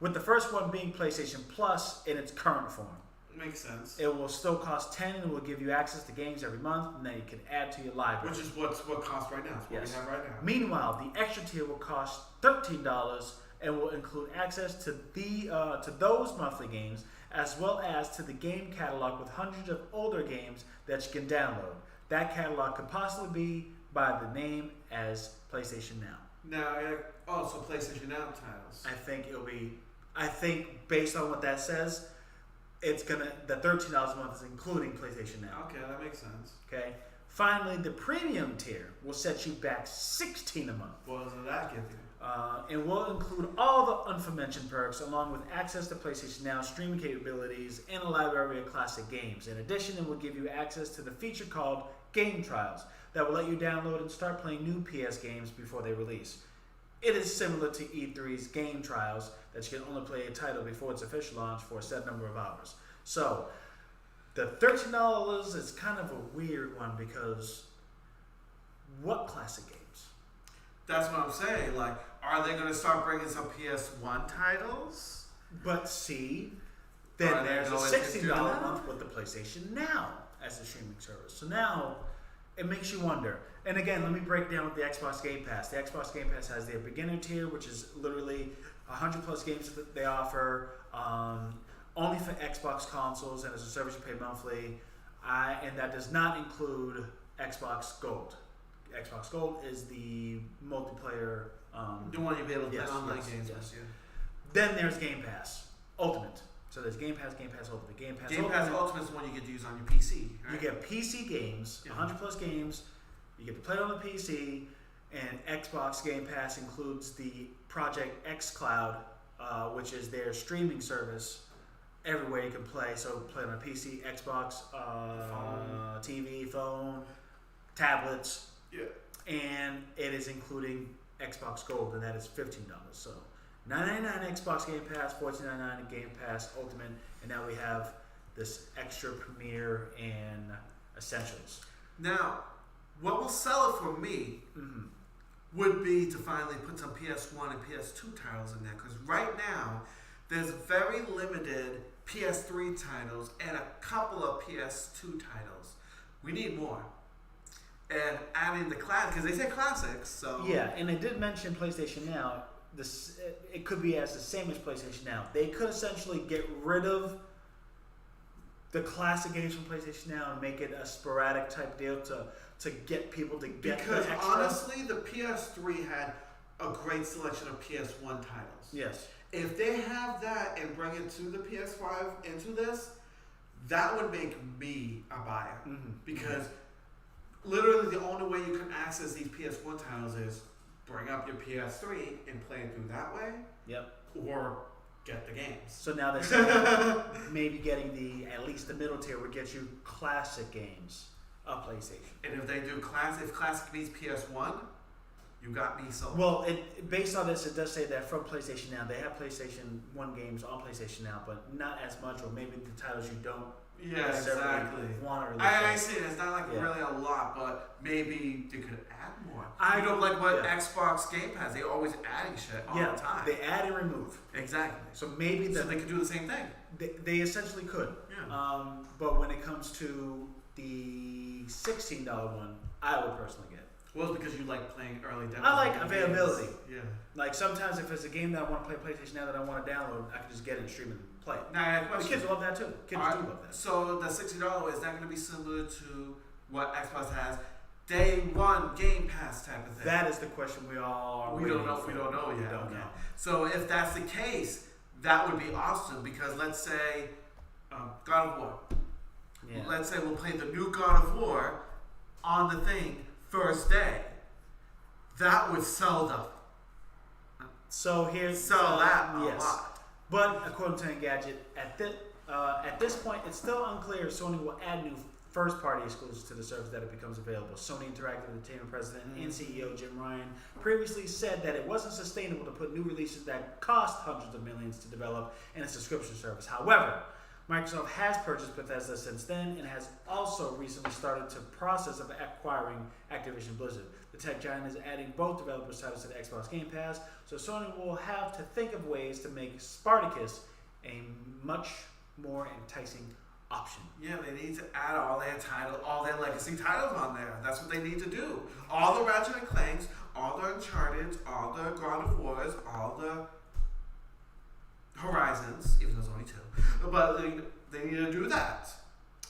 With the first one being PlayStation Plus in its current form. Makes sense. It will still cost $10 and will give you access to games every month, and then you can add to your library. Which is what costs right now. It's what Yes. we have right now. Meanwhile, the extra tier will cost $13 and will include access to those monthly games, as well as to the game catalog with hundreds of older games that you can download. That catalog could possibly be by the name as PlayStation Now. Now, so PlayStation Now titles. I think based on what that says, the $13 a month is including PlayStation Now. Okay, that makes sense. Okay. Finally, the premium tier will set you back $16 a month. What does that give you? And will include all the aforementioned perks, along with access to PlayStation Now streaming capabilities and a library of classic games. In addition, it will give you access to the feature called Game Trials that will let you download and start playing new PS games before they release. It is similar to E3's Game Trials that you can only play a title before its official launch for a set number of hours. So, the $13 is kind of a weird one because what classic games? That's what I'm saying. Like, Are they going to start bringing some PS1 titles? But see, then there's a $16 a month with the PlayStation Now as a streaming service. So now it makes you wonder. And again, let me break down with the Xbox Game Pass. The Xbox Game Pass has their beginner tier, which is literally 100 plus games that they offer, only for Xbox consoles, and as a service you pay monthly. And that does not include Xbox Gold. Xbox Gold is the multiplayer. The one you'll be able to play online games. Yes. Yeah. Then there's Game Pass Ultimate. So there's Game Pass Ultimate. Game Pass Ultimate is the one you get to use on your PC. Right? You get PC games, 100 plus games. You get to play it on the PC, and Xbox Game Pass includes the Project X Cloud, which is their streaming service. Everywhere you can play. So play on a PC, Xbox, TV, phone, tablets. Yeah. And it is including Xbox Gold, and that is $15. So $9.99 Xbox Game Pass, $14.99 Game Pass Ultimate, and now we have this extra Premier and Essentials. Now, what will sell it for me would be to finally put some PS1 and PS2 titles in there, because right now there's very limited PS3 titles and a couple of PS2 titles. We need more. And adding the class, because they say classics, so yeah, and they did mention PlayStation Now. It could be as the same as PlayStation Now. They could essentially get rid of the classic games from PlayStation Now and make it a sporadic type deal to get people to get. Because the extra. honestly, the PS3 had a great selection of PS1 titles. Yes. If they have that and bring it to the PS5 into this, that would make me a buyer. Because literally the only way you can access these PS1 titles is bring up your PS3 and play it through that way. Yep. Or get the games. So now they're saying maybe getting at least the middle tier would get you classic games of PlayStation. And if they do if classic means PS1, you got me sold. Well, based on this, it does say that from PlayStation Now, they have PlayStation 1 games on PlayStation Now, but not as much, or maybe the titles you don't necessarily want to release. I see it. It's not like really a lot, but maybe they could add more. Like what Xbox Game Pass, they're always adding shit all the time. They add and remove. Exactly. So maybe so they could do the same thing. They essentially could. Yeah. But when it comes to the $16 one, I would personally get. Well, it's because you like playing early demos. I like availability. Games. Yeah. Like sometimes if it's a game that I want to play PlayStation Now that I want to download, I can just get it and stream it and play it. Now, I have a question. Kids love that too. Kids do love that. So the $60 is that going to be similar to what Xbox has? Day one Game Pass type of thing. That is the question we all are. We don't know. We don't know yet. We don't know. So if that's the case, that would be awesome because let's say God of War. Yeah. Let's say we'll play the new God of War on the thing first day. That would sell them. So here's sell that a lot. But according to Engadget, at this point, it's still unclear if Sony will add new first-party exclusives to the service that it becomes available. Sony Interactive Entertainment President and CEO Jim Ryan previously said that it wasn't sustainable to put new releases that cost hundreds of millions to develop in a subscription service. However, Microsoft has purchased Bethesda since then and has also recently started the process of acquiring Activision Blizzard. The tech giant is adding both developers' titles to the Xbox Game Pass, so Sony will have to think of ways to make Spartacus a much more enticing option. Yeah, they need to add all their legacy titles on there. That's what they need to do. All the Ratchet and Clanks, all the Uncharted, all the God of Wars, all the Horizons, even though there's only two. But they need to do that.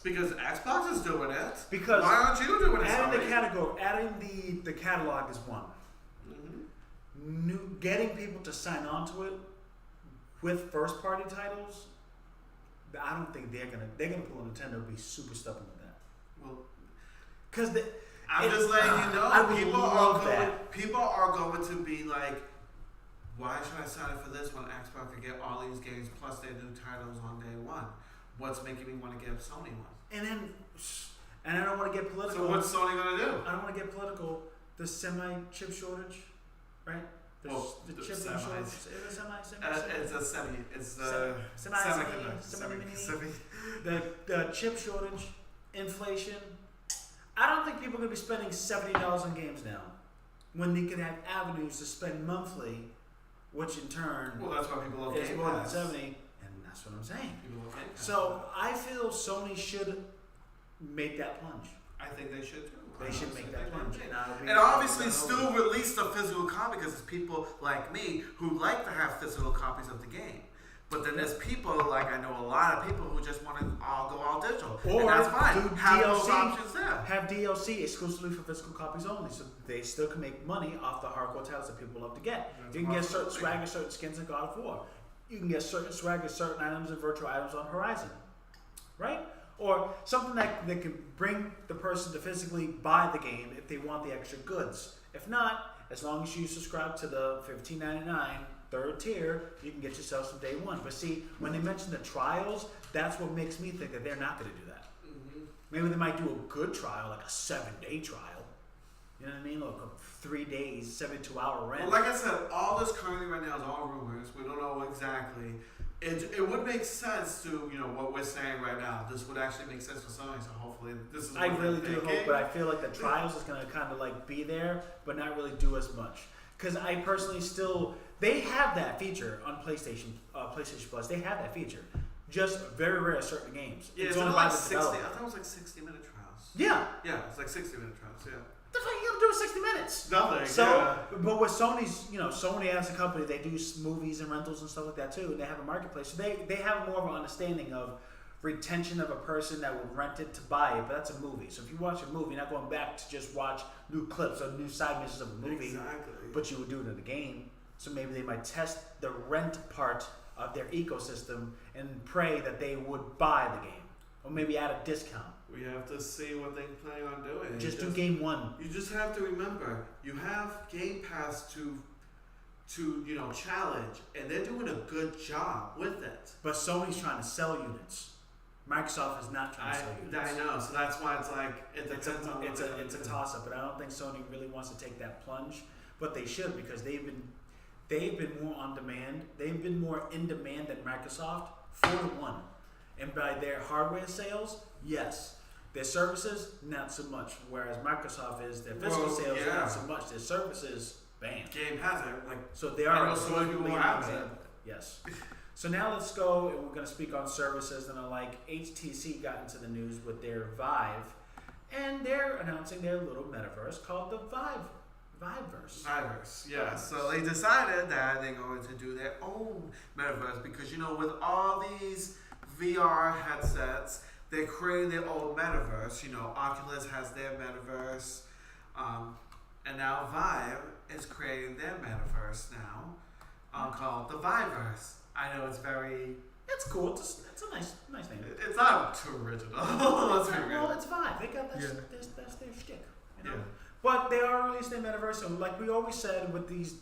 Because Xbox is doing it. Because why aren't you doing it? Adding the catalog is one. Getting people to sign on to it with first party titles, I don't think they're gonna pull Nintendo and be super stubborn with that. Well, because I'm just letting you know, people are going to be like, why should I sign up for this when Xbox can get all these games plus their new titles on day one? What's making me want to get a Sony one? And I don't want to get political. So what's Sony gonna do? I don't want to get political. The chip shortage, right? The chip shortage. Is it It's a semi. It's semiconductor. The chip shortage, inflation. I don't think people are gonna be spending $70 on games now. when they could have avenues to spend monthly, which in turn Well, that's why people love is Game more than Pass. 70, and that's what I'm saying. People love Game Pass. So I feel Sony should make that plunge. I think they should too. They should make that plunge. And obviously still release the physical copy because it's people like me who like to have physical copies of the game. But then there's people, like I know a lot of people who just want to all go all digital. Or and that's fine. do Have DLC, those options there. have DLC exclusively for physical copies only, so they still can make money off the hardcore titles that people love to get. That's You can get certain possibility. swag and certain skins in God of War. You can get certain swag and certain items and virtual items on Horizon. Right? Or something that can bring the person to physically buy the game if they want the extra goods. If not, as long as you subscribe to the $15.99 third tier, you can get yourself some day one. But see, when they mention the trials, that's what makes me think that they're not going to do that. Mm-hmm. Maybe they might do a good trial, like a 7-day trial. You know what I mean? Like a 3 days, 72-hour rent. Well, like I said, all this currently right now is all rumors. We don't know exactly. It would make sense to, what we're saying right now. This would actually make sense for Sony, so hopefully this is what I really they're do thinking. hope, but I feel like the trials is going to kind of like be there, but not really do as much. Because I personally they have that feature on PlayStation Plus. They have that feature. Just very rare certain games. Yeah, it's it's owned only by like the 60. I developer. thought it was like 60-minute trials. Yeah. Yeah, it's like 60-minute trials, yeah. The fuck you gonna do in 60 minutes? Nothing, So, yeah. but with Sony's, Sony as a company, they do movies and rentals and stuff like that too, and they have a marketplace. So they have more of an understanding of retention of a person that would rent it to buy it, but that's a movie. So if you watch a movie, you're not going back to just watch new clips or new side missions of a movie, Exactly. but you would do it in the game. So maybe they might test the rent part of their ecosystem and pray that they would buy the game, or maybe add a discount. We have to see what they plan on doing. Just do game one. You just have to remember, you have Game Pass to challenge, and they're doing a good job with it. But Sony's trying to sell units. Microsoft is not trying to sell units. I know, so that's why it's like It's a toss up, but I don't think Sony really wants to take that plunge. But they should, because they've been more on demand. They've been more in demand than Microsoft 4-1. And by their hardware sales, yes. Their services, not so much. Whereas Microsoft is their physical sales, yeah. not so much. Their services, bam. Game has it. Like, So they I are know so many people completely have on it. board. Yes. So now let's go, and we're going to speak on services. And HTC got into the news with their Vive, and they're announcing their little metaverse called the Viverse. Viverse, yeah. So they decided that they're going to do their own metaverse because, with all these VR headsets, they're creating their own metaverse. Oculus has their metaverse, and now Vive is creating their metaverse now, called the Viverse. I know it's very. It's cool. It's a nice name. It's not too original. Let's be real. Well, it's Vive. They got that's their shtick. Yeah. But they are releasing their metaverse, and like we always said with these,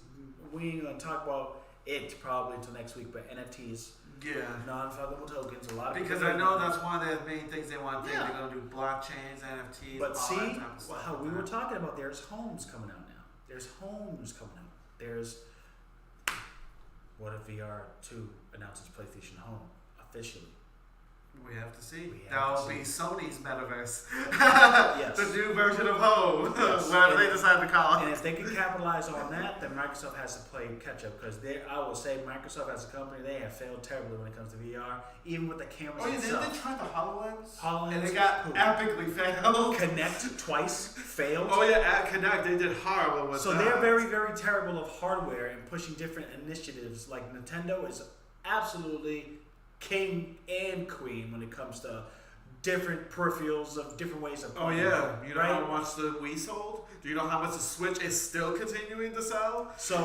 we ain't gonna talk about it probably until next week. But NFTs, Yeah. non-fungible tokens, a lot of Because people I know that's one of the main things they want to do. Yeah. They're going to do blockchains, NFTs, But all see, that type of stuff. how we were talking about, there's homes coming out now. There's homes coming out. There's, what if VR 2 announces PlayStation Home officially? We have to see. We have That to will be Sony's metaverse. Yes. The new version of Home. Yes. Whatever they And- decide to call And it. if they can capitalize on that, then Microsoft has to play catch up, because I will say Microsoft as a company, they have failed terribly when it comes to VR, even with the cameras Oh, yeah, didn't itself. they try the HoloLens? HoloLens, And they got who? epically failed. Connect twice failed. Oh, yeah, at Connect, they did horrible with So that. they're very, very terrible of hardware and pushing different initiatives. Like Nintendo is absolutely king and queen when it comes to different peripherals of different ways of Oh, playing. yeah. You know right? how much the Wii sold? Do you know how much the Switch is still continuing to sell? So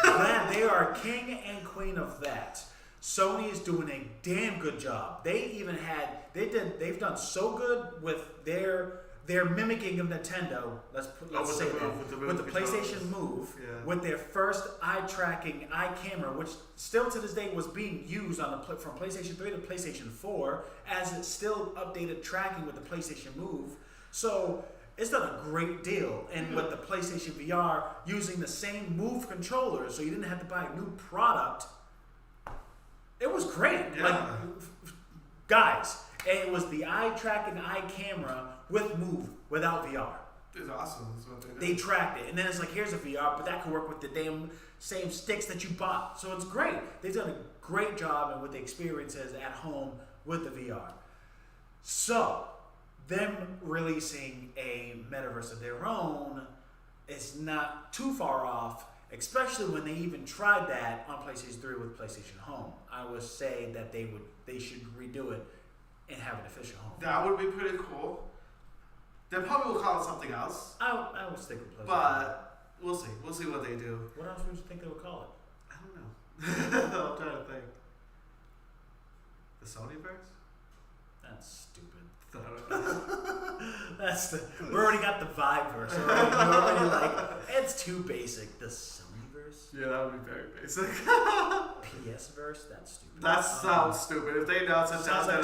glad they are king and queen of that. Sony is doing a damn good job. They've done so good with their mimicking of Nintendo. Let's with say the that Move, with the with the Move PlayStation controllers. Move, Yeah. with their first eye tracking eye camera, which still to this day was being used on from PlayStation 3 to PlayStation 4, as it's still updated tracking with the PlayStation Move. So it's done a great deal. And with the PlayStation VR using the same Move controller, so you didn't have to buy a new product. It was great. Yeah. Like, guys, and it was the eye tracking eye camera with Move without VR. It's awesome. That's what they do. They tracked it, and then it's like, here's a VR, but that could work with the damn same sticks that you bought. So it's great. They've done a great job in what the experience is at home with the VR. So them releasing a metaverse of their own is not too far off, especially when they even tried that on PlayStation 3 with PlayStation Home. I would say that they should redo it and have an official home. That would be pretty cool. They probably will call it something else. I would stick with PlayStation. But we'll see. We'll see what they do. What else would you think they would call it? I don't know. I'm trying to think. The Sonyverse? That's stupid. I don't know. We already got the Viverse. We're already like, it's too basic. The Sonyverse? Yeah, that would be very basic. PS-verse? That's stupid. That sounds stupid. If they announce it, Sounds like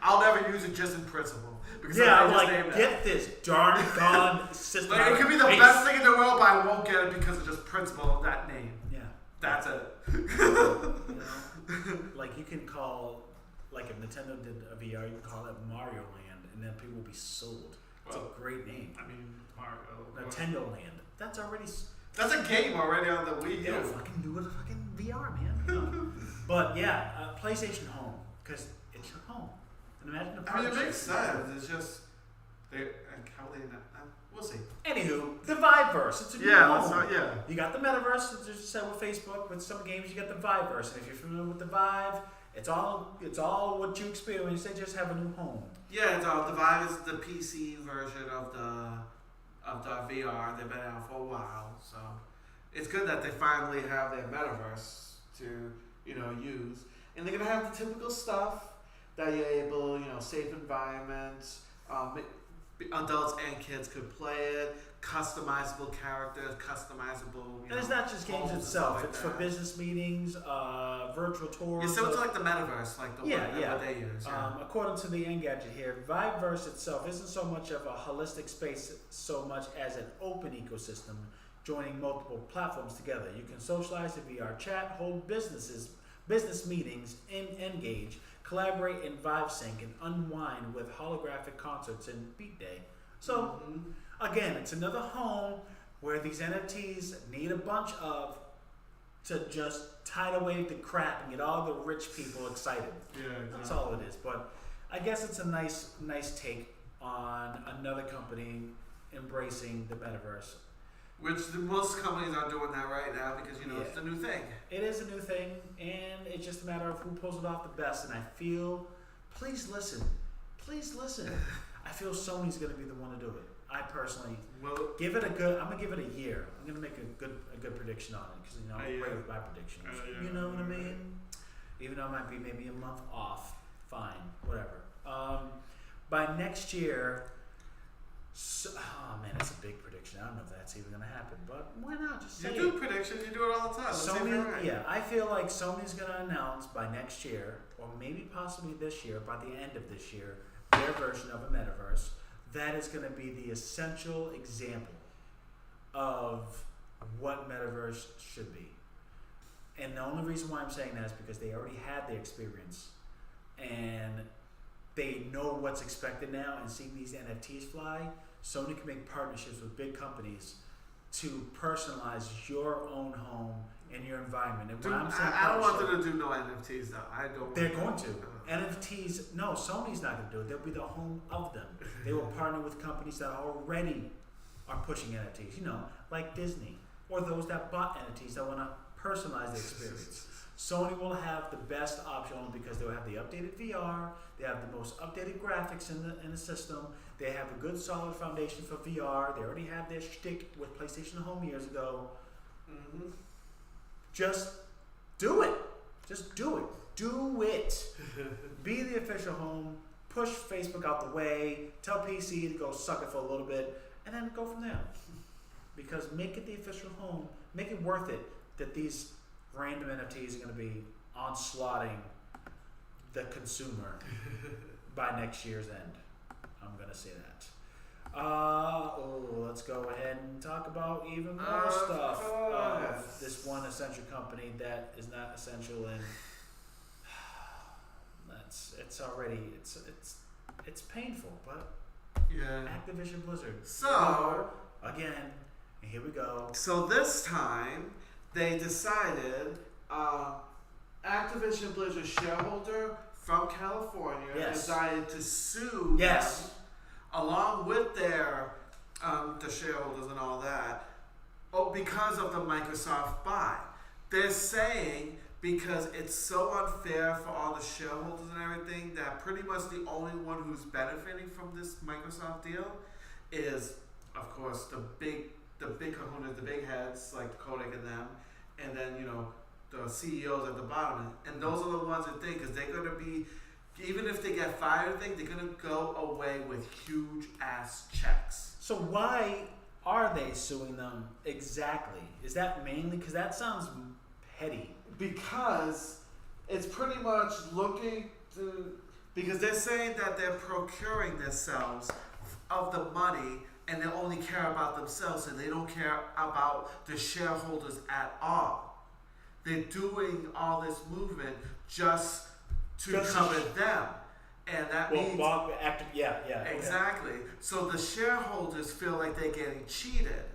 I'll never use it just in principle. Because yeah, I'm like, get this darn gone system. Like, it could be the best thing in the world, but I won't get it because of just principle of that name. Yeah. That's it. You know? Like, you can call, like, if Nintendo did a VR, you can call it Mario Land, and then people will be sold. It's a great name. I mean, Mario. Nintendo Land. That's already... That's a game already on the Wii U. Yeah, fucking do it a fucking VR, man. You know? But, yeah, PlayStation Home, because it's your home. And imagine the I mean, it partnership. makes sense. It's just... how they... we'll see. Anywho, the Viverse. It's a new home. Yeah. You got the metaverse, as you said with Facebook. With some games, you got the Viverse. And if you're familiar with the Vive, it's all what you experience. They just have a new home. Yeah, the Vive is the PC version of the VR. They've been out for a while, so it's good that they finally have their metaverse to use, and they're gonna have the typical stuff that you're able, safe environments, adults and kids could play it, customizable characters, customizable. And it's not just games itself. It's for business meetings, virtual tours. Yeah, so it's like the metaverse, like the one that they use. Yeah. According to the Engadget here, Viverse itself isn't so much of a holistic space so much as an open ecosystem, joining multiple platforms together. You can socialize in VR chat, hold business meetings, engage, collaborate in Vive Sync, and unwind with holographic concerts and Beat Day. So, again, it's another home where these NFTs need a bunch of to just tidal wave the crap and get all the rich people excited. Yeah, exactly. That's all it is. But I guess it's a nice take on another company embracing the metaverse. Which most companies are doing that right now because, it's the new thing. It is a new thing, and it's just a matter of who pulls it off the best. And I feel, please listen. I feel Sony's going to be the one to do it. I personally give it I'm going to give it a year. I'm going to make a good prediction on it because, I'm great with my predictions. You know what I mean? Even though it might be maybe a month off, fine, whatever. By next year... oh man, that's a big prediction. I don't know if that's even going to happen, but why not? Just say you do predictions. You do it all the time. Sony, yeah, I feel like Sony's going to announce by next year, or maybe possibly this year, by the end of this year, their version of a metaverse that is going to be the essential example of what metaverse should be. And the only reason why I'm saying that is because they already had the experience, and they know what's expected now, and seeing these NFTs fly, Sony can make partnerships with big companies to personalize your own home and your environment. And I don't want them to do no NFTs though. I don't. They're going to. NFTs, no, Sony's not going to do it. They'll be the home of them. They will partner with companies that already are pushing NFTs, like Disney, or those that bought NFTs that want to personalize the experience. Sony will have the best option because they'll have the updated VR, they have the most updated graphics in the system, they have a good solid foundation for VR, they already have their shtick with PlayStation Home years ago. Just do it. Just do it. Do it. Be the official home, push Facebook out the way, tell PC to go suck it for a little bit, and then go from there. Because make it the official home, make it worth it that these random NFTs are going to be onslaughting the consumer by next year's end. I'm going to say that. Let's go ahead and talk about even more stuff of this one essential company that is not essential, and it's painful, but Yeah. Activision Blizzard. So again, and here we go. So this time they decided Activision Blizzard shareholder from California decided to sue them along with their the shareholders and all that because of the Microsoft buy. They're saying because it's so unfair for all the shareholders and everything that pretty much the only one who's benefiting from this Microsoft deal is, of course, the big kahunas, the big heads like Kodak and them, and then the CEOs at the bottom, and those are the ones that think because they're gonna be, even if they get fired, they're gonna go away with huge ass checks. So why are they suing them exactly? Is that mainly because that sounds petty? Because it's pretty much because they're saying that they're procuring themselves of the money and they only care about themselves and they don't care about the shareholders at all. They're doing all this movement just to cover them. And that means... Exactly. Okay. So the shareholders feel like they're getting cheated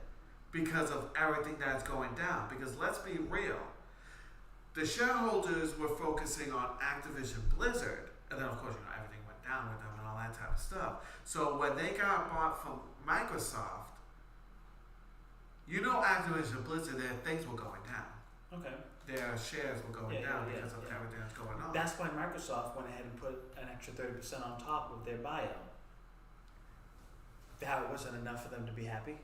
because of everything that's going down. Because let's be real. The shareholders were focusing on Activision Blizzard. And then, of course, everything went down with them and all that type of stuff. So when they got bought from Microsoft, Activision Blizzard, their things were going down. Okay. Their shares were going down because of everything that's going on. That's why Microsoft went ahead and put an extra 30% on top of their buyout. That wasn't enough for them to be happy?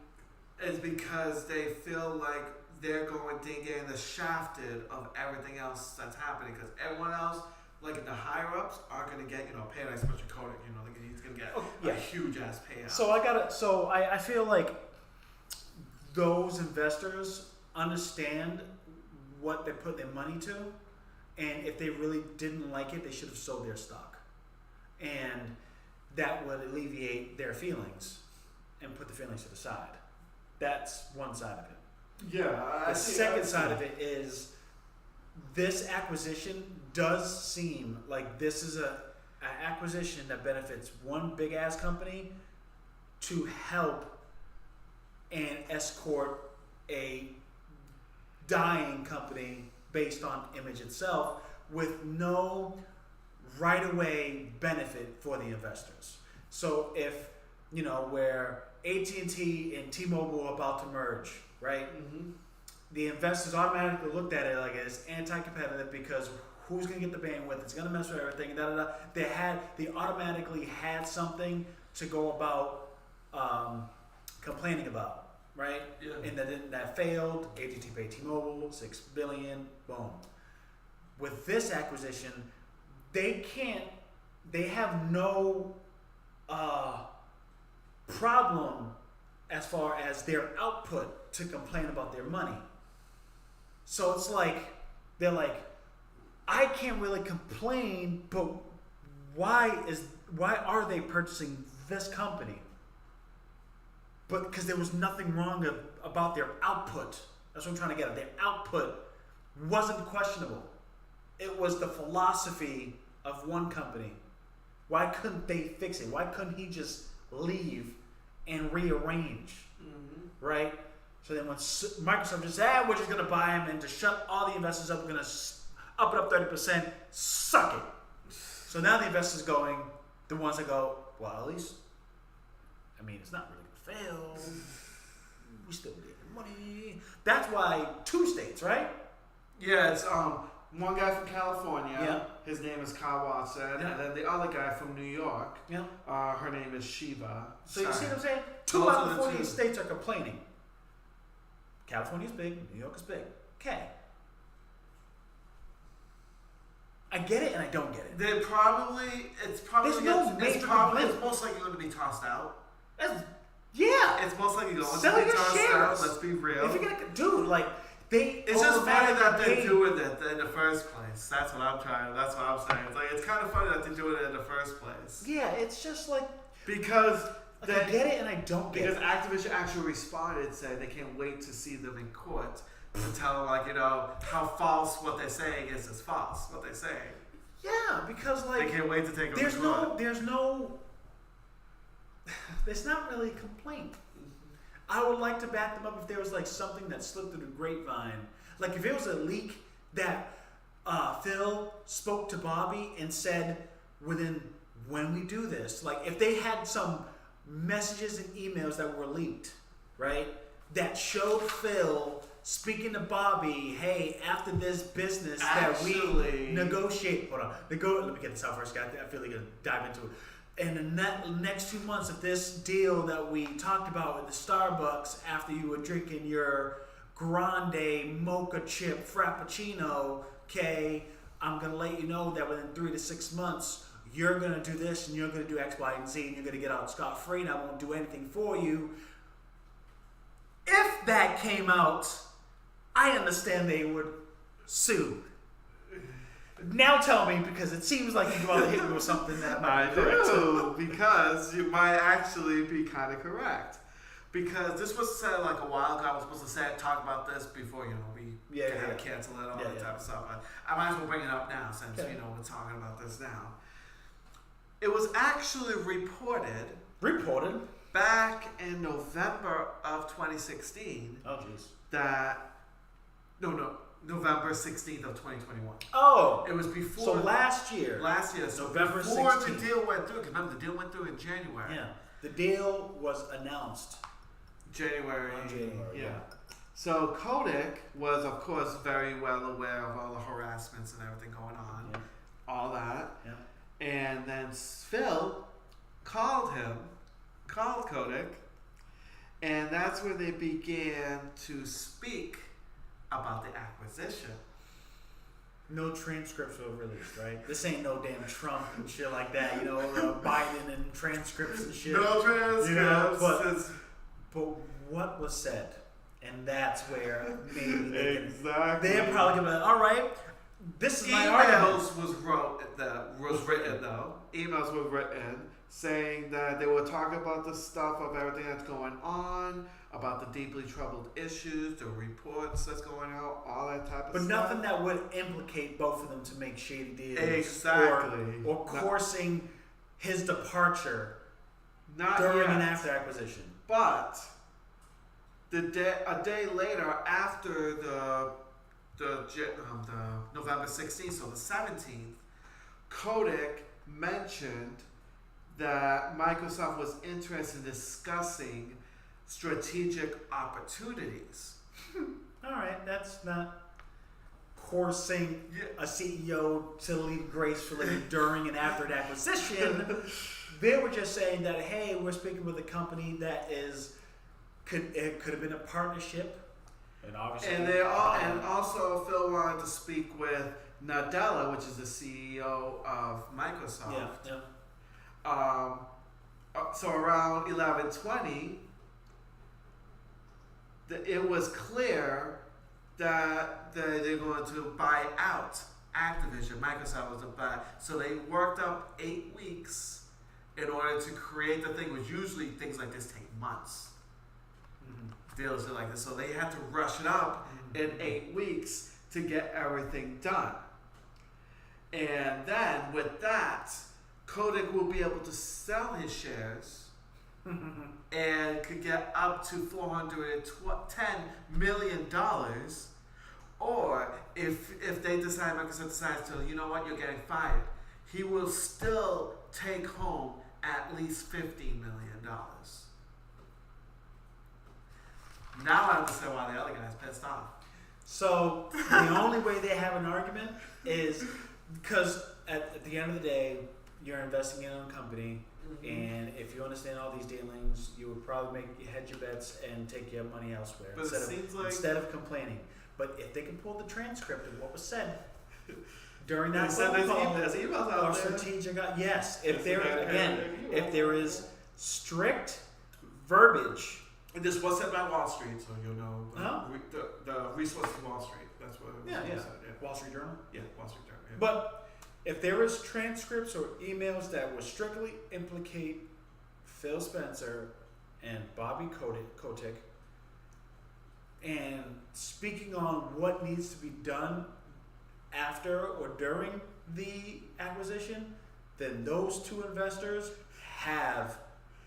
It's because they feel like they're getting shafted of everything else that's happening because everyone else, like the higher ups, are going to get paid like especially Kodak. He's going to get a huge ass payout. So I feel like those investors understand what they put their money to, and if they really didn't like it, they should have sold their stock, and that would alleviate their feelings and put the feelings to the side. That's one side of it. Yeah. The second side of it is this acquisition does seem like this is an acquisition that benefits one big ass company to help and escort a dying company based on image itself with no right away benefit for the investors. So if where AT&T and T-Mobile are about to merge, right? Mm-hmm. The investors automatically looked at it like it's anti-competitive because who's going to get the bandwidth? It's going to mess with everything. They automatically had something to go about complaining about. Right? Yeah. And that failed. AT&T paid T-Mobile $6 billion. Boom. With this acquisition, they have no problem as far as their output to complain about their money. So it's like they're like, I can't really complain, but why are they purchasing this company? But because there was nothing wrong about their output. That's what I'm trying to get at. Their output wasn't questionable. It was the philosophy of one company. Why couldn't they fix it? Why couldn't he just leave and rearrange? Mm-hmm. Right? So then when Microsoft just said, we're just going to buy him and to shut all the investors up, we're going to up it up 30%, suck it. So now the investors going, the ones that go, well, at least, it's not really fail. We still getting money. That's why 2 states, right? Yeah, it's one guy from California. Yeah. His name is Kyle Watson, and then the other guy from New York. Yeah. Her name is Shiva. So you see what I'm saying? 2 out of the 48 states are complaining. California's big. New York is big. Okay. I get it and I don't get it. It's most likely going to be tossed out. It's most likely going to be tossed out. Let's be real. If you're gonna, it's just funny that they're doing it in the first place. That's what I'm saying. It's kind of funny that they do it in the first place. Yeah, it's just because I get it and I don't get it. Because Activision actually responded, saying they can't wait to see them in court to tell them how false what they're saying is false. What they're saying. Yeah, because they can't wait to take them to court. It's not really a complaint. I would like to back them up if there was like something that slipped through the grapevine. Like if it was a leak that Phil spoke to Bobby and said when we do this, like if they had some messages and emails that were leaked, right, that showed Phil speaking to Bobby, hey, after this business that we negotiate, hold on, let me get this out first, guys. I feel like I'm gonna dive into it. And the next 2 months of this deal that we talked about with the Starbucks after you were drinking your grande mocha chip frappuccino, okay, I'm going to let you know that within 3 to 6 months, you're going to do this and you're going to do X, Y, and Z and you're going to get out scot-free and I won't do anything for you. If that came out, I understand they would sue. Now tell me, because it seems like you'd rather hit me with something that might be correct. I do, because you might actually be kind of correct. Because this was said like a while ago. I was supposed to talk about this before, we kind of cancel it, all that type of stuff. But I might as well bring it up now since, we're talking about this now. It was actually reported back in November of 2016. Oh, jeez. November 16th of 2021. Oh! It was before. So last year. So November before 16th. the deal went through, because remember the deal went through in January. Yeah. The deal was announced. January. Yeah. So Kotick was, of course, very well aware of all the harassments and everything going on. Yeah. All that. Yeah. And then Phil called Kotick, and that's where they began to speak about the acquisition. No transcripts were released, right? This ain't no damn Trump and shit like that, Biden and transcripts and shit. No transcripts. But what was said? And that's where maybe exactly. They're probably gonna be like, all right, this is my argument. Emails were written saying that they were talking about the stuff of everything that's going on, about the deeply troubled issues, the reports that's going out, all that type of stuff. But nothing that would implicate both of them to make shady deals. Exactly. Or coursing his departure Not during yet. and after acquisition. But a day later, after the November 16th, so the 17th, Kotick mentioned that Microsoft was interested in discussing strategic opportunities. All right, that's not coursing a CEO to lead gracefully during and after an acquisition. They were just saying that, hey, we're speaking with a company that could have been a partnership, and obviously, and also Phil wanted to speak with Nadella, which is the CEO of Microsoft. Yeah. So around 11:20, it was clear that they're going to buy out Activision. Microsoft was to buy. So they worked up 8 weeks in order to create the thing, which usually things like this take months. Deals like this. So they had to rush it up in 8 weeks to get everything done. And then with that, Kotick will be able to sell his shares and could get up to $410 million. Or if they decide, Microsoft decides to, you know what, you're getting fired, he will still take home at least $15 million. Now I understand why the other guy's pissed off. So the only way they have an argument is because at the end of the day, you're investing in a company, and if you understand all these dealings, you would probably hedge your bets and take your money elsewhere But instead of complaining. But if they can pull the transcript of what was said during that phone call, there's emails out or there. strategic, yes, if there is strict verbiage. And this was said by Wall Street, so you'll know the resources of Wall Street. That's what it was said. Yeah. Wall Street Journal. Yeah, Wall Street Journal. Yeah. But if there is transcripts or emails that would strictly implicate Phil Spencer and Bobby Kotick and speaking on what needs to be done after or during the acquisition, then those two investors have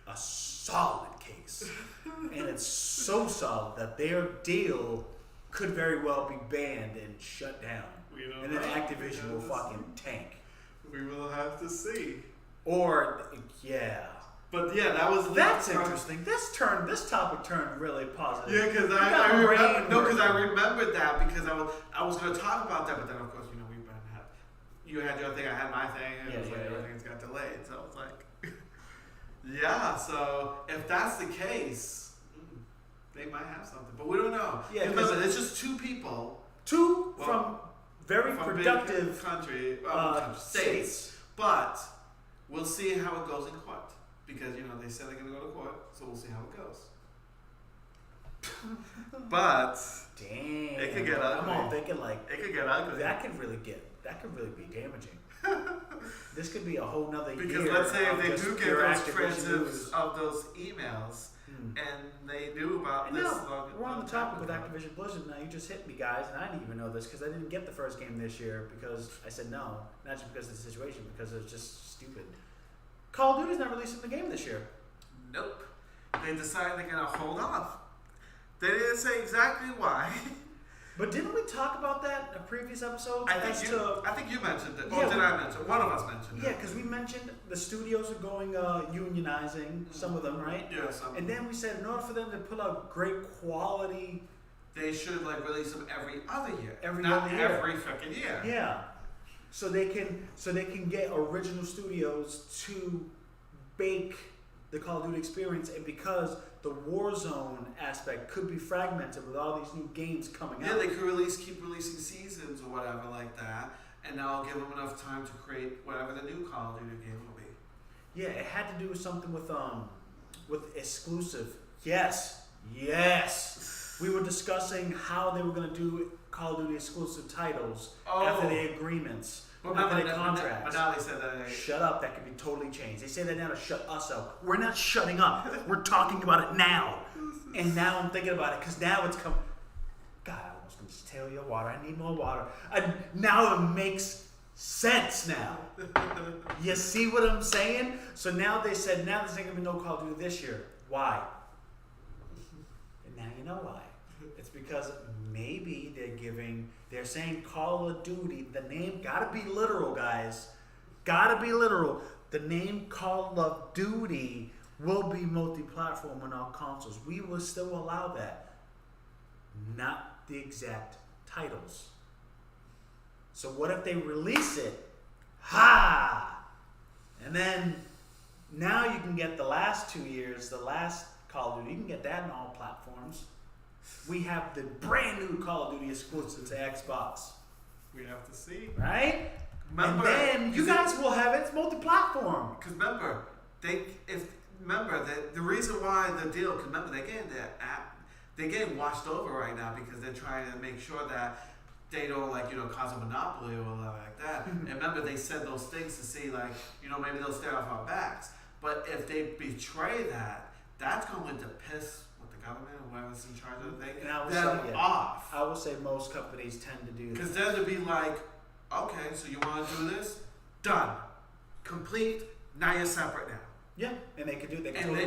a solid case. And it's so solid that their deal could very well be banned and shut down. And then Activision will fucking tank. We will have to see. Or, yeah. But yeah, that was... That's interesting. This topic turned really positive. Yeah, because I remembered that because I was going to talk about that, but then of course, you had your thing, I had my thing, and it was like everything's got delayed. So I was like, yeah, so if that's the case, they might have something, but we don't know. Yeah, remember, it's just two people. From very productive states. But we'll see how it goes in court. Because, they said they're going to go to court, so we'll see how it goes. But, damn, it could get ugly. I'm all thinking it could get ugly. That could really be damaging. This could be a whole nother year. Because let's say if they do get those transcripts of those emails, and they knew about this. We're on the topic with Activision Blizzard now. You just hit me, guys, and I didn't even know this because I didn't get the first game this year because I said no. Not just because of the situation, because it was just stupid. Call of Duty's not releasing the game this year. Nope. They decided they're going to hold off. They didn't say exactly why. But didn't we talk about that in a previous episode? I think you mentioned it. Or did I mention it? One of us mentioned it. Yeah, because we mentioned the studios are going unionizing, some of them, right? Yeah, some. And then we said in order for them to put out great quality... They should release them every other year. Every freaking year. Yeah. So they can get original studios to bake the Call of Duty experience, and because the Warzone aspect could be fragmented with all these new games coming out. Yeah, they could keep releasing seasons or whatever like that, and that'll give them enough time to create whatever the new Call of Duty game will be. Yeah, it had to do with something with exclusive. Yes. We were discussing how they were going to do Call of Duty exclusive titles after the agreements. After the contracts. But now they said that. Shut up, that could be totally changed. They say that now to shut us up. We're not shutting up. We're talking about it now. And now I'm thinking about it because now it's come. God, I almost can just tell you water. I need more water. Now it makes sense now. You see what I'm saying? So now they said, now there's not going to be no Call of Duty this year. Why? And now you know why. It's because maybe they're saying Call of Duty, the name, gotta be literal, guys. Gotta be literal. The name Call of Duty will be multi-platform on all consoles. We will still allow that. Not the exact titles. So what if they release it? And then now you can get the last 2 years, the last Call of Duty, you can get that on all platforms. We have the brand new Call of Duty exclusive to Xbox. We have to see. Right? Remember, and then you guys will have it. It's multi-platform. Because remember, the reason why the deal, because remember, they're getting washed over right now because they're trying to make sure that they don't cause a monopoly or whatever like that. And remember, they said those things to see maybe they'll stay off our backs. But if they betray that, that's going to piss government or whoever's in charge of the thing, them off. I would say most companies tend to do that. Because then to be like, okay, so you want to do this? Done. Complete. Now you're separate now. Yeah, and they could do it. And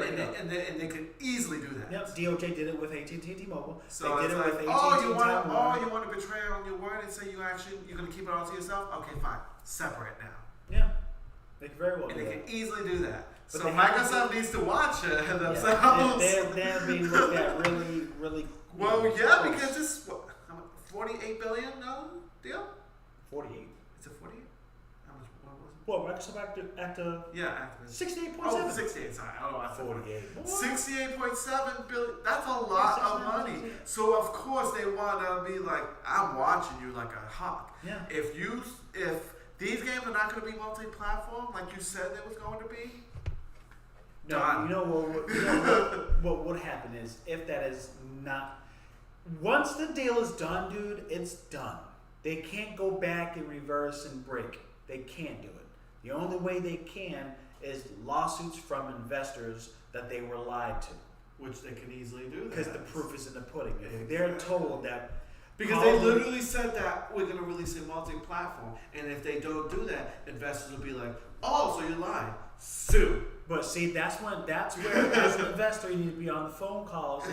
they could easily do that. Yep, DOJ did it with AT&T T-Mobile. So they did it with AT&T you want to betray on your word and say you're going to keep it all to yourself? Okay, fine. Separate now. Yeah, they could very well do that. And they can easily do that. But so Microsoft needs to watch it themselves. They're being looked at really, really. Well, yeah, because this $48 billion deal. 48. It's a 48. How much? What was it? Well, Microsoft after. Yeah, 68.7. Oh, 68. Sorry, I don't know. 48. 68.7 billion. That's a lot of money. So of course they want to be like, I'm watching you like a hawk. Yeah. If these games are not going to be multi-platform like you said they was going to be. No, what would happen is if that is not, once the deal is done, dude, it's done. They can't go back and reverse and break. They can't do it. The only way they can is lawsuits from investors that they were lied to. Which they can easily do. Because the proof is in the pudding. They're told that. Because they literally said that we're going to release a multi-platform. And if they don't do that, investors will be like, oh, so you're lying. sue. But see, that's where, as an investor, you need to be on the phone calls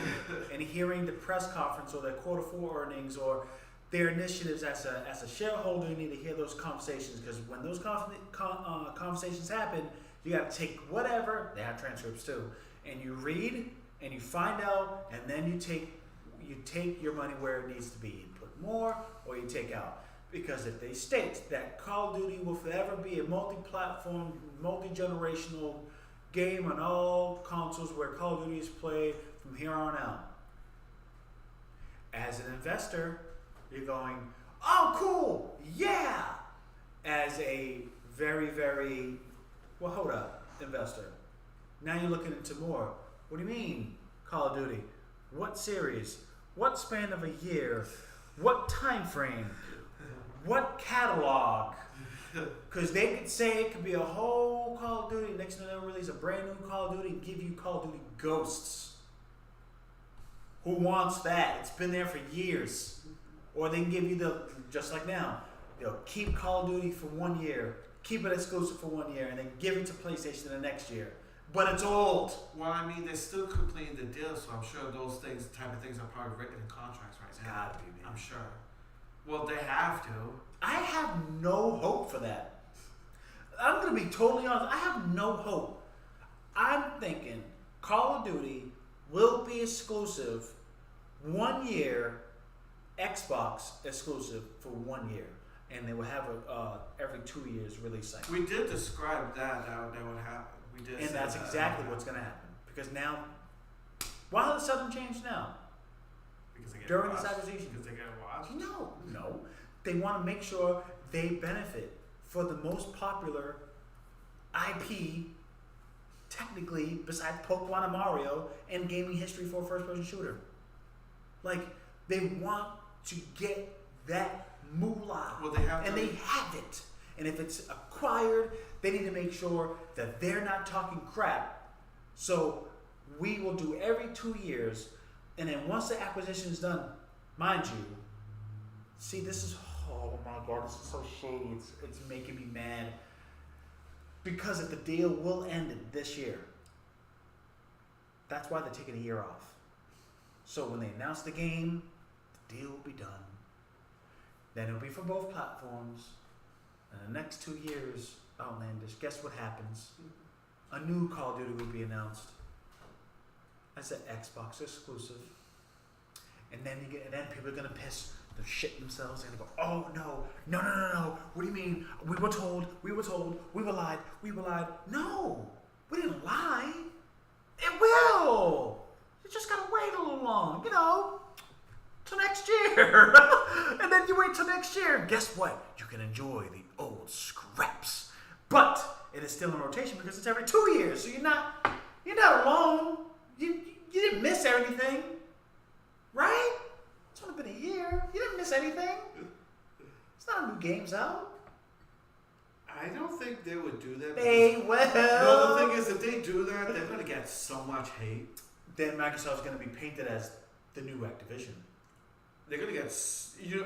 and hearing the press conference or their quarter four earnings or their initiatives. As a shareholder, you need to hear those conversations, because when those conversations happen, you got to take whatever, they have transcripts too, and you read and you find out, and then you take your money where it needs to be. You put more or you take out. Because if they state that Call of Duty will forever be a multi-platform, multi-generational game on all consoles where Call of Duty is played from here on out, as an investor, you're going, oh, cool, yeah. As a very, very, well, hold up, investor. Now you're looking into more. What do you mean, Call of Duty? What series? What span of a year? What time frame? What catalog? Because they could say it could be a whole Call of Duty. Next thing they'll release a brand new Call of Duty and give you Call of Duty Ghosts. Who wants that? It's been there for years. Or they can give you just like now, they'll keep Call of Duty for 1 year, keep it exclusive for 1 year, and then give it to PlayStation the next year. But it's old. Well, I mean, they're still completing the deal, so I'm sure those type of things are probably written in contracts right now. Gotta be, man. I'm sure. Well, they have to. I have no hope for that. I'm going to be totally honest. I have no hope. I'm thinking Call of Duty will be exclusive 1 year, Xbox exclusive for 1 year. And they will have a every 2 years release cycle. We did describe that would happen. We did. And that's exactly what's going to happen. Because now, why has the sudden change now? Because they get During watched. this acquisition. Because they get watched. No. They want to make sure they benefit for the most popular IP, technically, besides Pokemon and Mario, in gaming history for a first-person shooter. Like, they want to get that moolah. Well, they have and they have it. And if it's acquired, they need to make sure that they're not talking crap. So we will do every 2 years, and then once the acquisition is done, mind you, see, this is, oh my God, this is so shady. It's making me mad. Because if the deal will end this year, that's why they're taking a year off. So when they announce the game, the deal will be done. Then it'll be for both platforms. And the next 2 years, outlandish, guess what happens? A new Call of Duty will be announced. That's an Xbox exclusive. And then then people are gonna piss the shit themselves and go, oh no. What do you mean? We were told, we were lied. No, we didn't lie. It will. You just gotta wait a little long, till next year. And then you wait till next year, and guess what? You can enjoy the old scraps. But it is still in rotation because it's every 2 years, so you're not alone. You didn't miss anything, right? It's only been a year. You didn't miss anything. It's not new games out. I don't think they would do that. They will. No, the thing is, if they do that, they're going to get so much hate. Then Microsoft's going to be painted as the new Activision. They're going to get,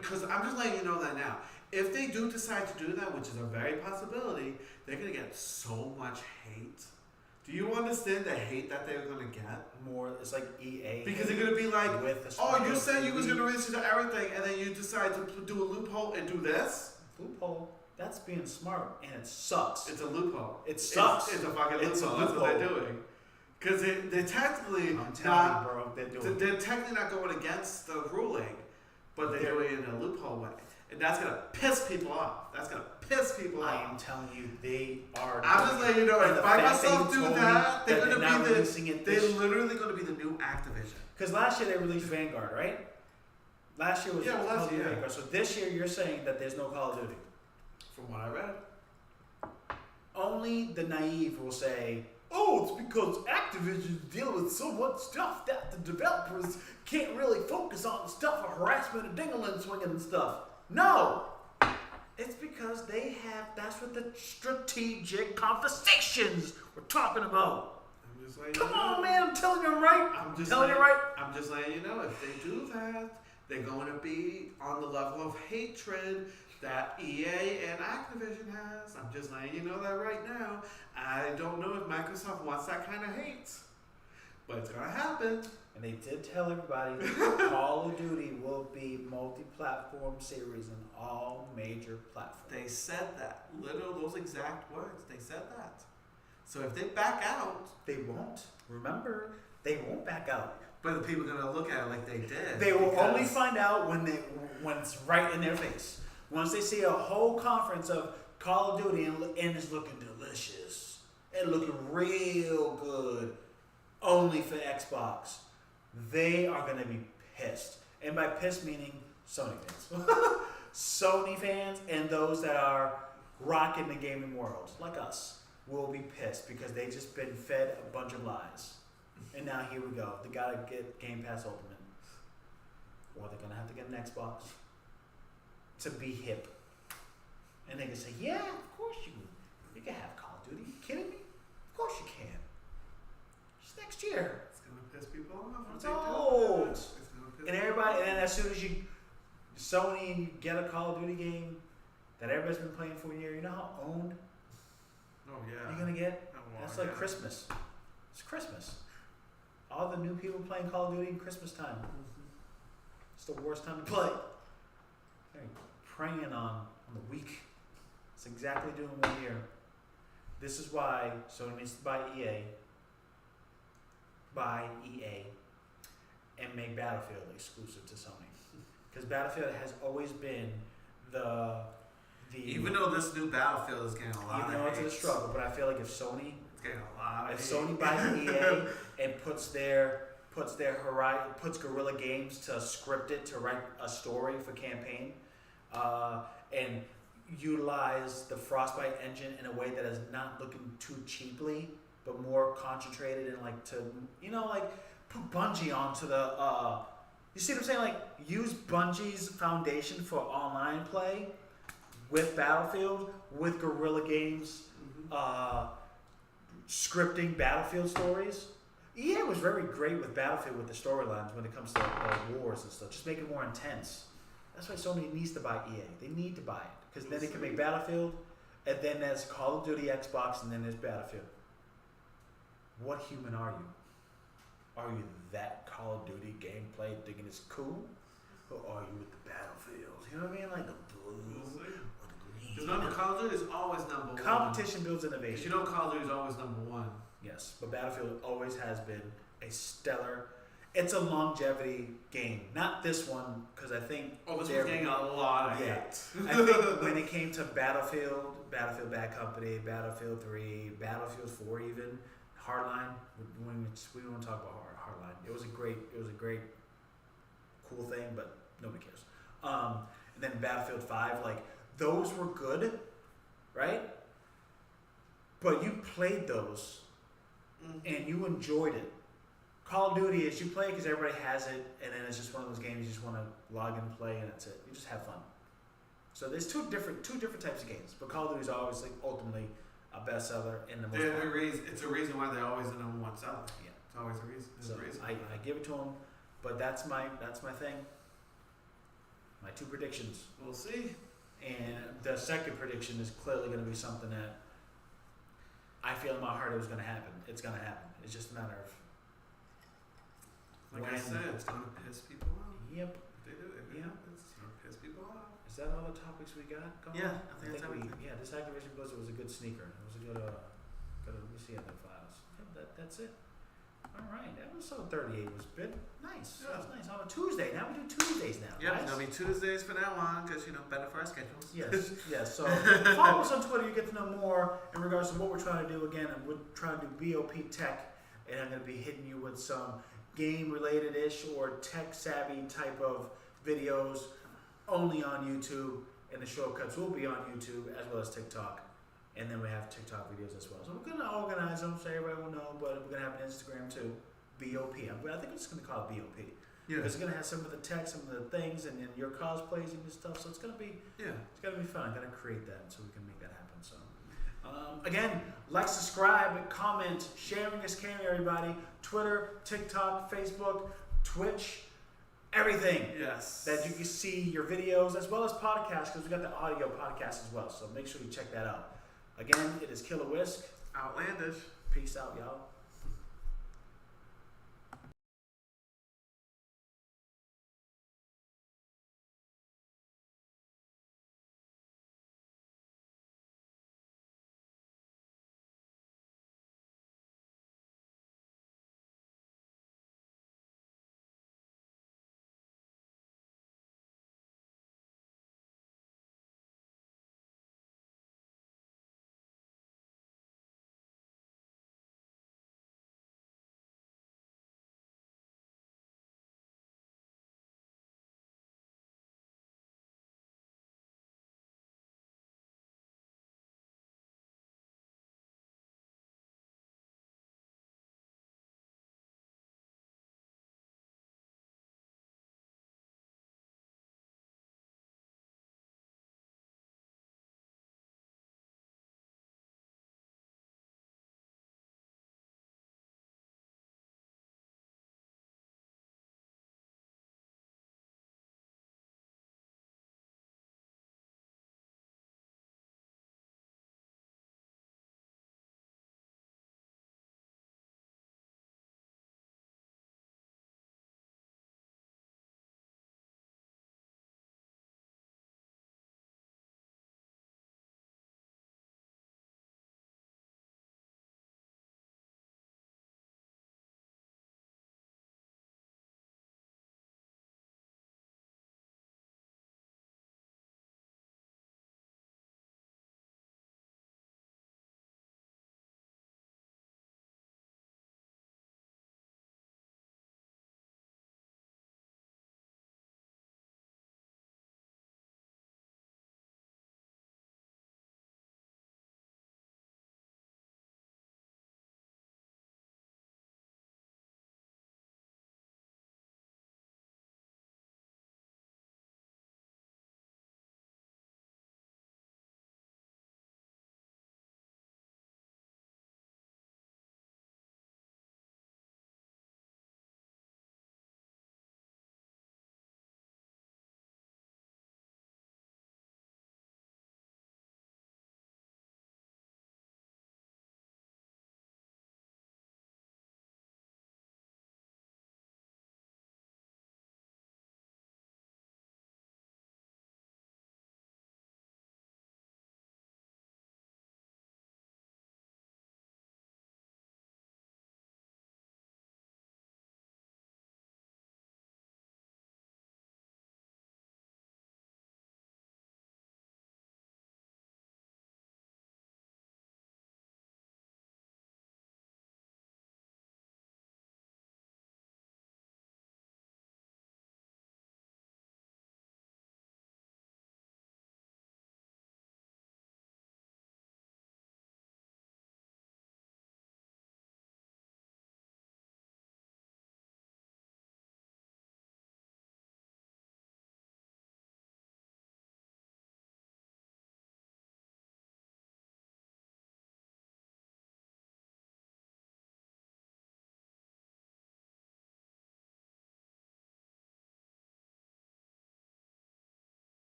because I'm just letting you know that now. If they do decide to do that, which is a very possibility, they're going to get so much hate. Do you understand the hate that they're going to get? More, it's like EA. Because they're going to be like, oh, you said you was going to release everything, and then you decide to do a loophole and do this? Loophole? That's being smart, and it sucks. It's a loophole. It sucks. It's a fucking loophole. It's a That's loophole. what they're doing. Because they're technically I'm telling you, bro, they're technically not going against the ruling, but they're doing it in a loophole way. And that's going to piss people off. I am telling you, they are. I'm just letting you know, if Microsoft do that, they're going to be they're literally going to be the new Activision. Because last year they released Vanguard, right? Last year was Call of Duty Vanguard. So this year you're saying that there's no Call of Duty. From what I read. Only the naive will say, oh, it's because Activision deal with so much stuff that the developers can't really focus on the stuff of harassment and ding-a-ling swinging and stuff. No! It's because that's what the strategic conversations we're talking about. I'm just letting Come on, man, I'm telling you I'm right. I'm just letting you know, if they do that, they're going to be on the level of hatred that EA and Activision has. I'm just letting you know that right now. I don't know if Microsoft wants that kind of hate, but it's gonna happen. And they did tell everybody Call of Duty will be multi-platform series in all major platforms. They said that. Literal, those exact words. They said that. So if they back out, they won't. Remember, they won't back out. But the people are gonna look at it like they did. They will only find out when it's right in their face. Once they see a whole conference of Call of Duty and it's looking delicious and looking real good, only for Xbox, they are gonna be pissed. And by pissed meaning Sony fans, Sony fans, and those that are rocking the gaming world like us will be pissed because they just been fed a bunch of lies. And now here we go. They gotta get Game Pass Ultimate, or they're gonna have to get an Xbox to be hip. And they can say, "Yeah, of course you can have Call of Duty. You kidding me? Of course you can. Just next year." It's gonna piss people off. It's old. It's gonna piss And everybody, and then as soon as you Sony and you get a Call of Duty game that everybody's been playing for a year, you know how owned Oh yeah. you're gonna get? Oh, well, That's like yeah. Christmas. It's Christmas. All the new people playing Call of Duty in Christmas time. It's the worst time to play. They're preying on the weak. It's exactly doing 1 year. This is why Sony needs to buy EA, and make Battlefield exclusive to Sony. Because Battlefield has always been the Even though this new Battlefield is getting a lot even of though it's a hate. struggle, but I feel like if Sony It's getting a lot of If hate. Sony buys EA and puts Guerrilla Games to script it to write a story for campaign, and utilize the Frostbite engine in a way that is not looking too cheaply, but more concentrated and put Bungie onto the. You see what I'm saying? Like use Bungie's foundation for online play with Battlefield, with Guerrilla Games. Scripting Battlefield stories. EA was very great with Battlefield with the storylines when it comes to wars and stuff. Just make it more intense. That's why Sony needs to buy EA. They need to buy it because then they can make Battlefield, and then there's Call of Duty Xbox, and then there's Battlefield. What human are you? Are you that Call of Duty gameplay thinking it's cool, or are you with the Battlefield? You know what I mean? Like the blue. Because remember, Call of Duty is always number one. Competition builds Because innovation. you know Call of Duty is always number one. Yes, but Battlefield always has been a stellar. It's a longevity game. Not this one, because I think. Oh, this one's getting a lot of hate. I think when it came to Battlefield Bad Company, Battlefield 3, Battlefield 4, even Hardline. We don't talk about Hardline. It was a great, cool thing, but nobody cares. And then Battlefield 5, like those were good, right? But you played those, and you enjoyed it. Call of Duty is you play because everybody has it, and then it's just one of those games you just want to log in and play, and that's it. You just have fun. So there's two different types of games, but Call of Duty is always ultimately a bestseller in the most. It's a reason why they're always the number one seller. Yeah, it's always a reason. So I give it to them, but that's my thing. My two predictions. We'll see. And the second prediction is clearly going to be something that I feel in my heart it was going to happen. It's going to happen. It's just a matter of. Like I said, it's going to piss people off. Yep. If they do it. Yeah. It's going to piss people off. Is that all the topics we got going? Yeah, I think that's everything. Yeah, this Activision Blizzard was a good sneaker. It was a good. Let me see other files. Yeah, that's it. All right, episode 38 was good. Nice. Yeah. That was nice. On a Tuesday. Now we do Tuesdays now. Yeah, guys. it's going to be Tuesdays from now on because, better for our schedules. Yes, yes. So follow us on Twitter. You get to know more in regards to what we're trying to do. Again, we're trying to do B.o.P tech, and I'm going to be hitting you with some game-related-ish or tech-savvy type of videos only on YouTube, and the shortcuts will be on YouTube as well as TikTok. And then we have TikTok videos as well. So we're going to organize them so everybody will know, but we're going to have an Instagram too, B.o.P. I think I'm just going to call it B.o.P. Yeah. Because it's going to have some of the tech, some of the things, and then your cosplays and your stuff. So it's going to be it's going to be fun. I'm going to create that so we can make that happen. So again, like, subscribe, comment, sharing is caring, everybody. Twitter, TikTok, Facebook, Twitch, everything. Yes. That you can see your videos as well as podcasts, because we got the audio podcast as well. So make sure you check that out. Again, it is Killer Whisk. Outlandish. Peace out, y'all.